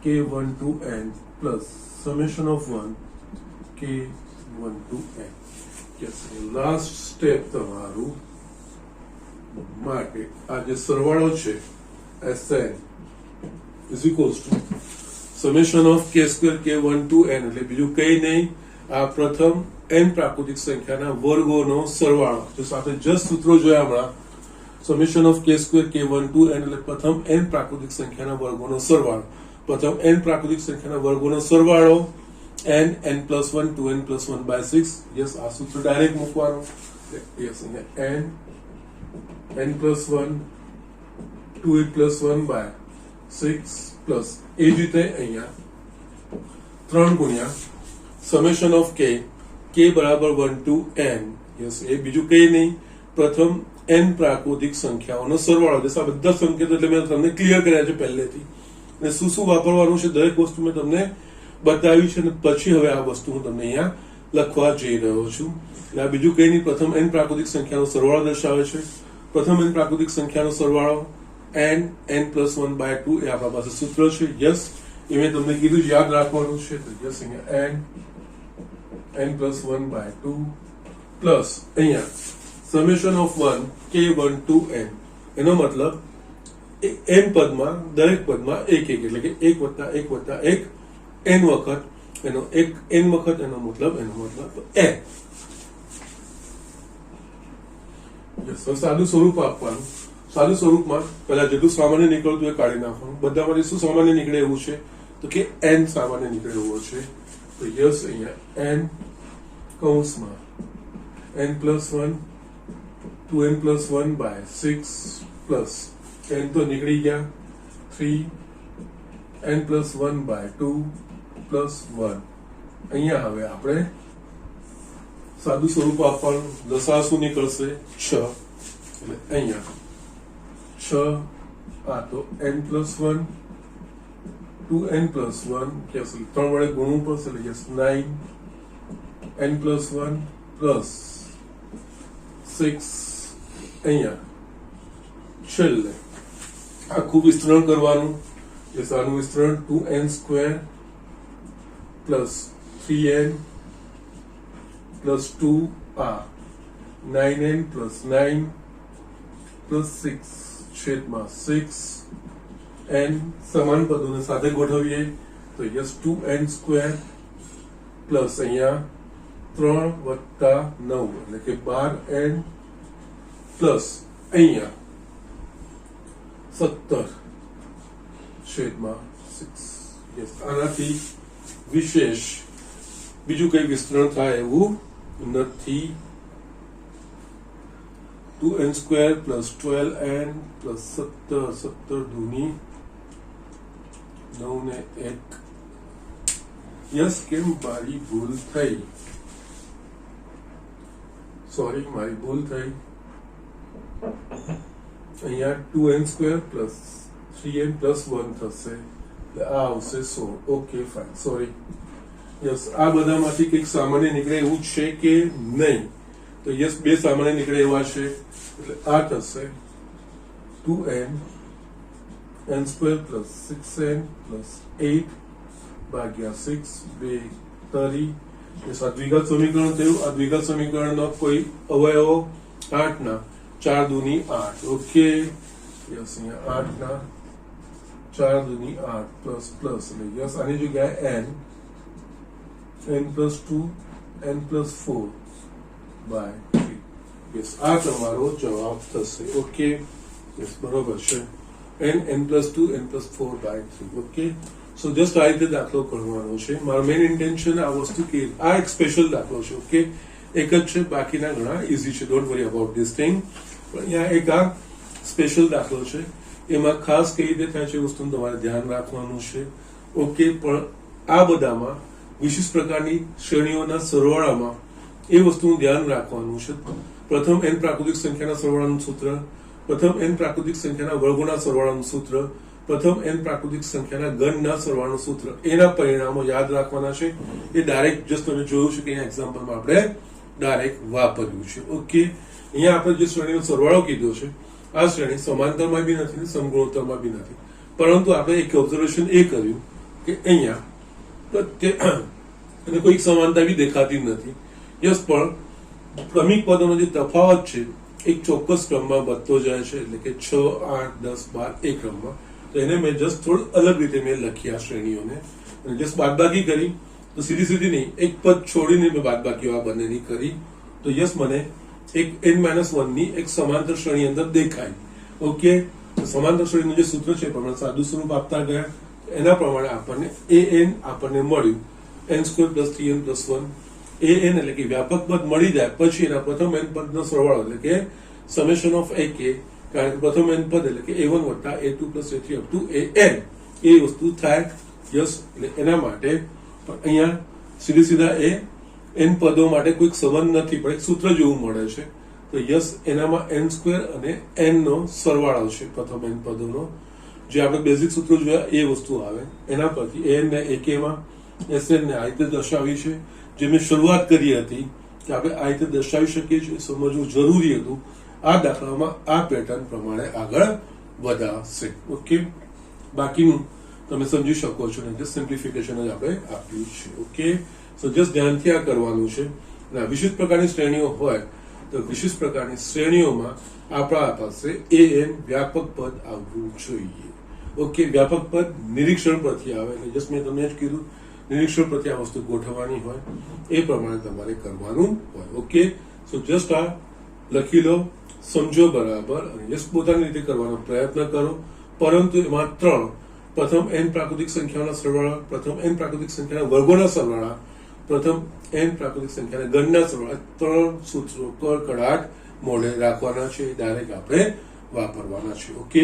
k1 to n plus summation of 1 k1 to n yes last step તમારું માટે આ જે સરવાળો છે sn is equals two summation of k square k1 to n, એટલે બીજું કઈ નહીં, આ પ્રથમ n પ્રાકૃતિક સંખ્યાના વર્ગોનો સરવાળો. જો સાથે જસ્ટ સૂત્રો જોયા હમણાં, summation of k square k1 to n એટલે પ્રથમ n પ્રાકૃતિક સંખ્યાના વર્ગોનો સરવાળો. પ્રથમ n પ્રાકૃતિક સંખ્યાના વર્ગોનો સરવાળો n plus 1 2n plus 1 by 6. Yes, આ સૂત્ર ડાયરેક્ટ મૂકવાનું. યસ, અહીંયા n plus 1 2n plus 1 by 6 plus એ જ રીતે અહીંયા 3 ગુણ્યા સમેશન ઓફ k બરાબર 1 to n. યસ, એ બીજું કઈ નહીં, પ્રથમ n પ્રાકૃતિક સંખ્યાઓનો સરવાળો. જસ આ બધા સંકેતો એટલે મેં તમને ક્લિયર કર્યા છે પહેલેથી, અને શું શું વાપરવાનું છે દરેક વસ્તુ મેં તમને બતાવી છે, અને પછી હવે આ વસ્તુ હું તમને અહીંયા લખવા જઈ રહ્યો છું. એટલે આ બીજું કઈ નહીં, પ્રથમ n પ્રાકૃતિક સંખ્યાનો સરવાળો દર્શાવે છે. પ્રથમ n પ્રાકૃતિક સંખ્યાનો સરવાળો n plus 1 by 2 એ આપણા પાસે સૂત્ર છે. યસ, એ મેં તમને કીધું યાદ રાખવાનું છે. તો યસ, અહીંયા n plus 1 by 2 પ્લસ અહીંયા summation of 1 k1 to n, એનો મતલબ n પદમાં દરેક પદમાં એક એક, એટલે કે 1 વત્તા 1 વત્તા 1 n વખત એનો એક n વખત એનો મતલબ n. યસ, સાદું સ્વરૂપ આપવાનું. સાદું સ્વરૂપમાં પહેલા જેટલું સામાન્ય નીકળતું એ કાઢી નાખવાનું. બધામાંથી શું સામાન્ય નીકળે એવું છે, તો કે n સામાન્ય નીકળે એવો છે. તો યસ, અહીંયા n કૌંસમાં n plus 1 2n plus 1 by 6 plus n તો નીકળી ગયા 3 n plus 1 by 2 plus 1. અહીંયા હવે આપણે સાદું સ્વરૂપ આપવાનું. દશા શું નીકળશે? 6. એટલે અહીંયા 6 આ તો n plus 1 2n plus 1 yes 3 વડે ગુણવું પડશે, એટલે યસ 9 n plus 1 plus 6. અહીંયા છેલ્લે આખું વિસ્તરણ કરવાનું. યસ, આનું વિસ્તરણ 2n square plus 3n plus 2 આ 9n પ્લસ 9 પ્લસ 6 છેદમાં 6n. સમાન પદોને સાથે ગોઠવીએ તો યસ 2n સ્ક્વેર પ્લસ અહીંયા 3 વત્તા 9 એટલે કે 12n પ્લસ અહીંયા 17 છેદમાં 6. યસ, આનાથી વિશેષ બીજું કઈ વિસ્તરણ થાય એવું નથી. 2n square plus 12n plus 17 દૂની 9 ને 1. યસ, કેમ મારી ભૂલ થઈ? સોરી, મારી ભૂલ થઈ. અહીંયા 2n square plus 3n plus 1 થશે, એટલે આ આવશે 16. Okay, fine, sorry. યસ, આ બધામાંથી કંઈક સામાન્ય નીકળે એવું છે કે નહીં? તો યસ, બે સામાન્ય નીકળે એવા છે, એટલે આ થશે 2n n square plus 6n plus 8 ભાગ્યા 6 2 30. આ દ્વિઘાત સમીકરણ થયું. આ દ્વિઘાત સમીકરણનો કોઈ અવયવો 8 ના 4 દૂની 8. ઓકે, યસ, અહીંયા 8 ના 4 દૂની 8 પ્લસ પ્લસ, એટલે યસ આની જગ્યાએ n plus 2 n plus 4 by 3. Yes, આ તમારો જવાબ થશે. ઓકે, યસ, બરોબર છે. n plus 2 n plus 4 by 3. Okay, so just આ રીતે દાખલો કરવાનો છે. મારો મેઇન ઇન્ટેન્શન આ વસ્તુ કે આ એક સ્પેશિયલ દાખલો છે. ઓકે, એક જ છે, બાકીના ઘણા ઇઝી છે. Don't worry about this thing. પણ અહીંયા એક આ સ્પેશિયલ દાખલો છે, એમાં ખાસ કઈ રીતે થાય છે એ વસ્તુનું તમારે ધ્યાન રાખવાનું છે. ઓકે, પણ આ બધામાં વિશિષ્ટ પ્રકારની શ્રેણીઓના સરવાળામાં એ વસ્તુનું ધ્યાન રાખવાનું છે. પ્રથમ n પ્રાકૃતિક સંખ્યાના સરવાળાનું સૂત્ર, પ્રથમ n પ્રાકૃતિક સંખ્યાના વર્ગોના સરવાળાનું સૂત્ર, પ્રથમ n પ્રાકૃતિક સંખ્યાના ગણના સરવાળાનું સૂત્ર, એના પરિણામો યાદ રાખવાના છે. એ ડાયરેક્ટ જસ્ટ તમે જોયું છે કે અહીંયા એક્ઝામ્પલમાં આપણે ડાયરેક્ટ વાપર્યું છે. ઓકે, અહીંયા આપણે જે શ્રેણીનો સરવાળો કીધો છે, આ શ્રેણી સમાંતરમાં બી નથી, સમગુણોત્તરમાં બી નથી, પરંતુ આપણે એક ઓબ્ઝર્વેશન એ કર્યું કે અહીંયા અને કોઈ સમાનતા બી દેખાતી નથી. યસ, પણ ક્રમિક પદોનો જે તફાવત છે એક ચોક્કસ ક્રમમાં વધતો જાય છે, એટલે કે 6 8 10 12 એ ક્રમમાં. તો એને મેં જસ્ટ થોડું અલગ રીતે મેં લખી આ શ્રેણીઓને, અને જસ્ટ બાદબાકી કરી તો સીધી નહીં, એક પદ છોડીને મેં બાદબાકીઓ આ બંનેની કરી. તો યસ, મને એક n-1 ની એક સમાંતર શ્રેણી અંદર દેખાય. ઓકે, સમાંતર શ્રેણીનું જે સૂત્ર છે પ્રમાણે સાદું સ્વરૂપ આપતા ગયા, એના પ્રમાણે આપણને an આપણને મળ્યું n² + 3n + 1. an એટલે કે વ્યાપક પદ મળી જાય પછી એના પ્રથમ n પદનો સરવાળો એટલે કે સમેશન ઓફ ak, કારણ કે પ્રથમ n પદ એટલે કે a1 + a2 + a3 up to an એ વસ્તુ થાય. યસ, એટલે એના માટે અહીંયા સીધા એ n પદો માટે કોઈ સંબંધ નથી, પણ એક સૂત્ર જેવું મળે છે. તો યસ, એનામાં n² અને n નો સરવાળો છે પ્રથમ n પદોનો, જે આપણે બેઝિક સૂત્રો જોયા એ વસ્તુ આવે. એના પરથી an ને ak માં sn ને આ રીતે દર્શાવી છે, જે મેં શરૂઆત કરી હતી કે આપણે આ રીતે દર્શાવી શકીએ છીએ, સમજવું જરૂરી હતું. આ દાખલામાં આ પેટર્ન પ્રમાણે આગળ વધાશે. ઓકે, બાકીનું તમે સમજી શકો છો ને, જસ્ટ સિમ્પ્લિફિકેશન જ આપણે આપ્યું છે. ઓકે, સો જસ્ટ ધ્યાનથી આ કરવાનું છે. અને વિશિષ્ટ પ્રકારની શ્રેણીઓ હોય તો વિશિષ્ટ પ્રકારની શ્રેણીઓમાં આપણા પાસે an વ્યાપક પદ આવવું જોઈએ. ઓકે, વ્યાપક પદ નિરીક્ષણ પરથી આવે, એટલે જસ્ટ મેં તમને જ કીધું નિરીક્ષણ પરથી આ વસ્તુ ગોઠવવાની હોય, એ પ્રમાણે તમારે કરવાનું હોય. ઓકે, સો જસ્ટ આ લખી લો, સમજો બરાબર, અને જસ્ટ પોતાની રીતે કરવાનો પ્રયત્ન કરો. પરંતુ એમાં પ્રથમ n પ્રાકૃતિક સંખ્યાઓના સરવાળા, પ્રથમ n પ્રાકૃતિક સંખ્યાના વર્ગોના સરવાળા, પ્રથમ n પ્રાકૃતિક સંખ્યાના ગણના સરવાળા, 3 સૂત્રો કડકડાટ મોઢે રાખવાના છે, ડાયરેક્ટ આપણે વાપરવાના છે. ઓકે,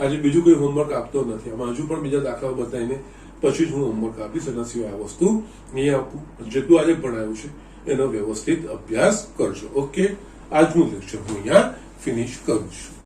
આજે બીજું કોઈ હોમવર્ક આપતો નથી, આમાં હજુ પણ બીજા દાખલાઓ બતાવીને પછી જ હું હોમવર્ક આપીશ. એના સિવાય આ વસ્તુ નહીં આપું. જેટલું આજે ભણાયું છે એનો વ્યવસ્થિત અભ્યાસ કરજો. ઓકે, આજનું લેક્ચર હું અહીંયા ફિનિશ કરું છું.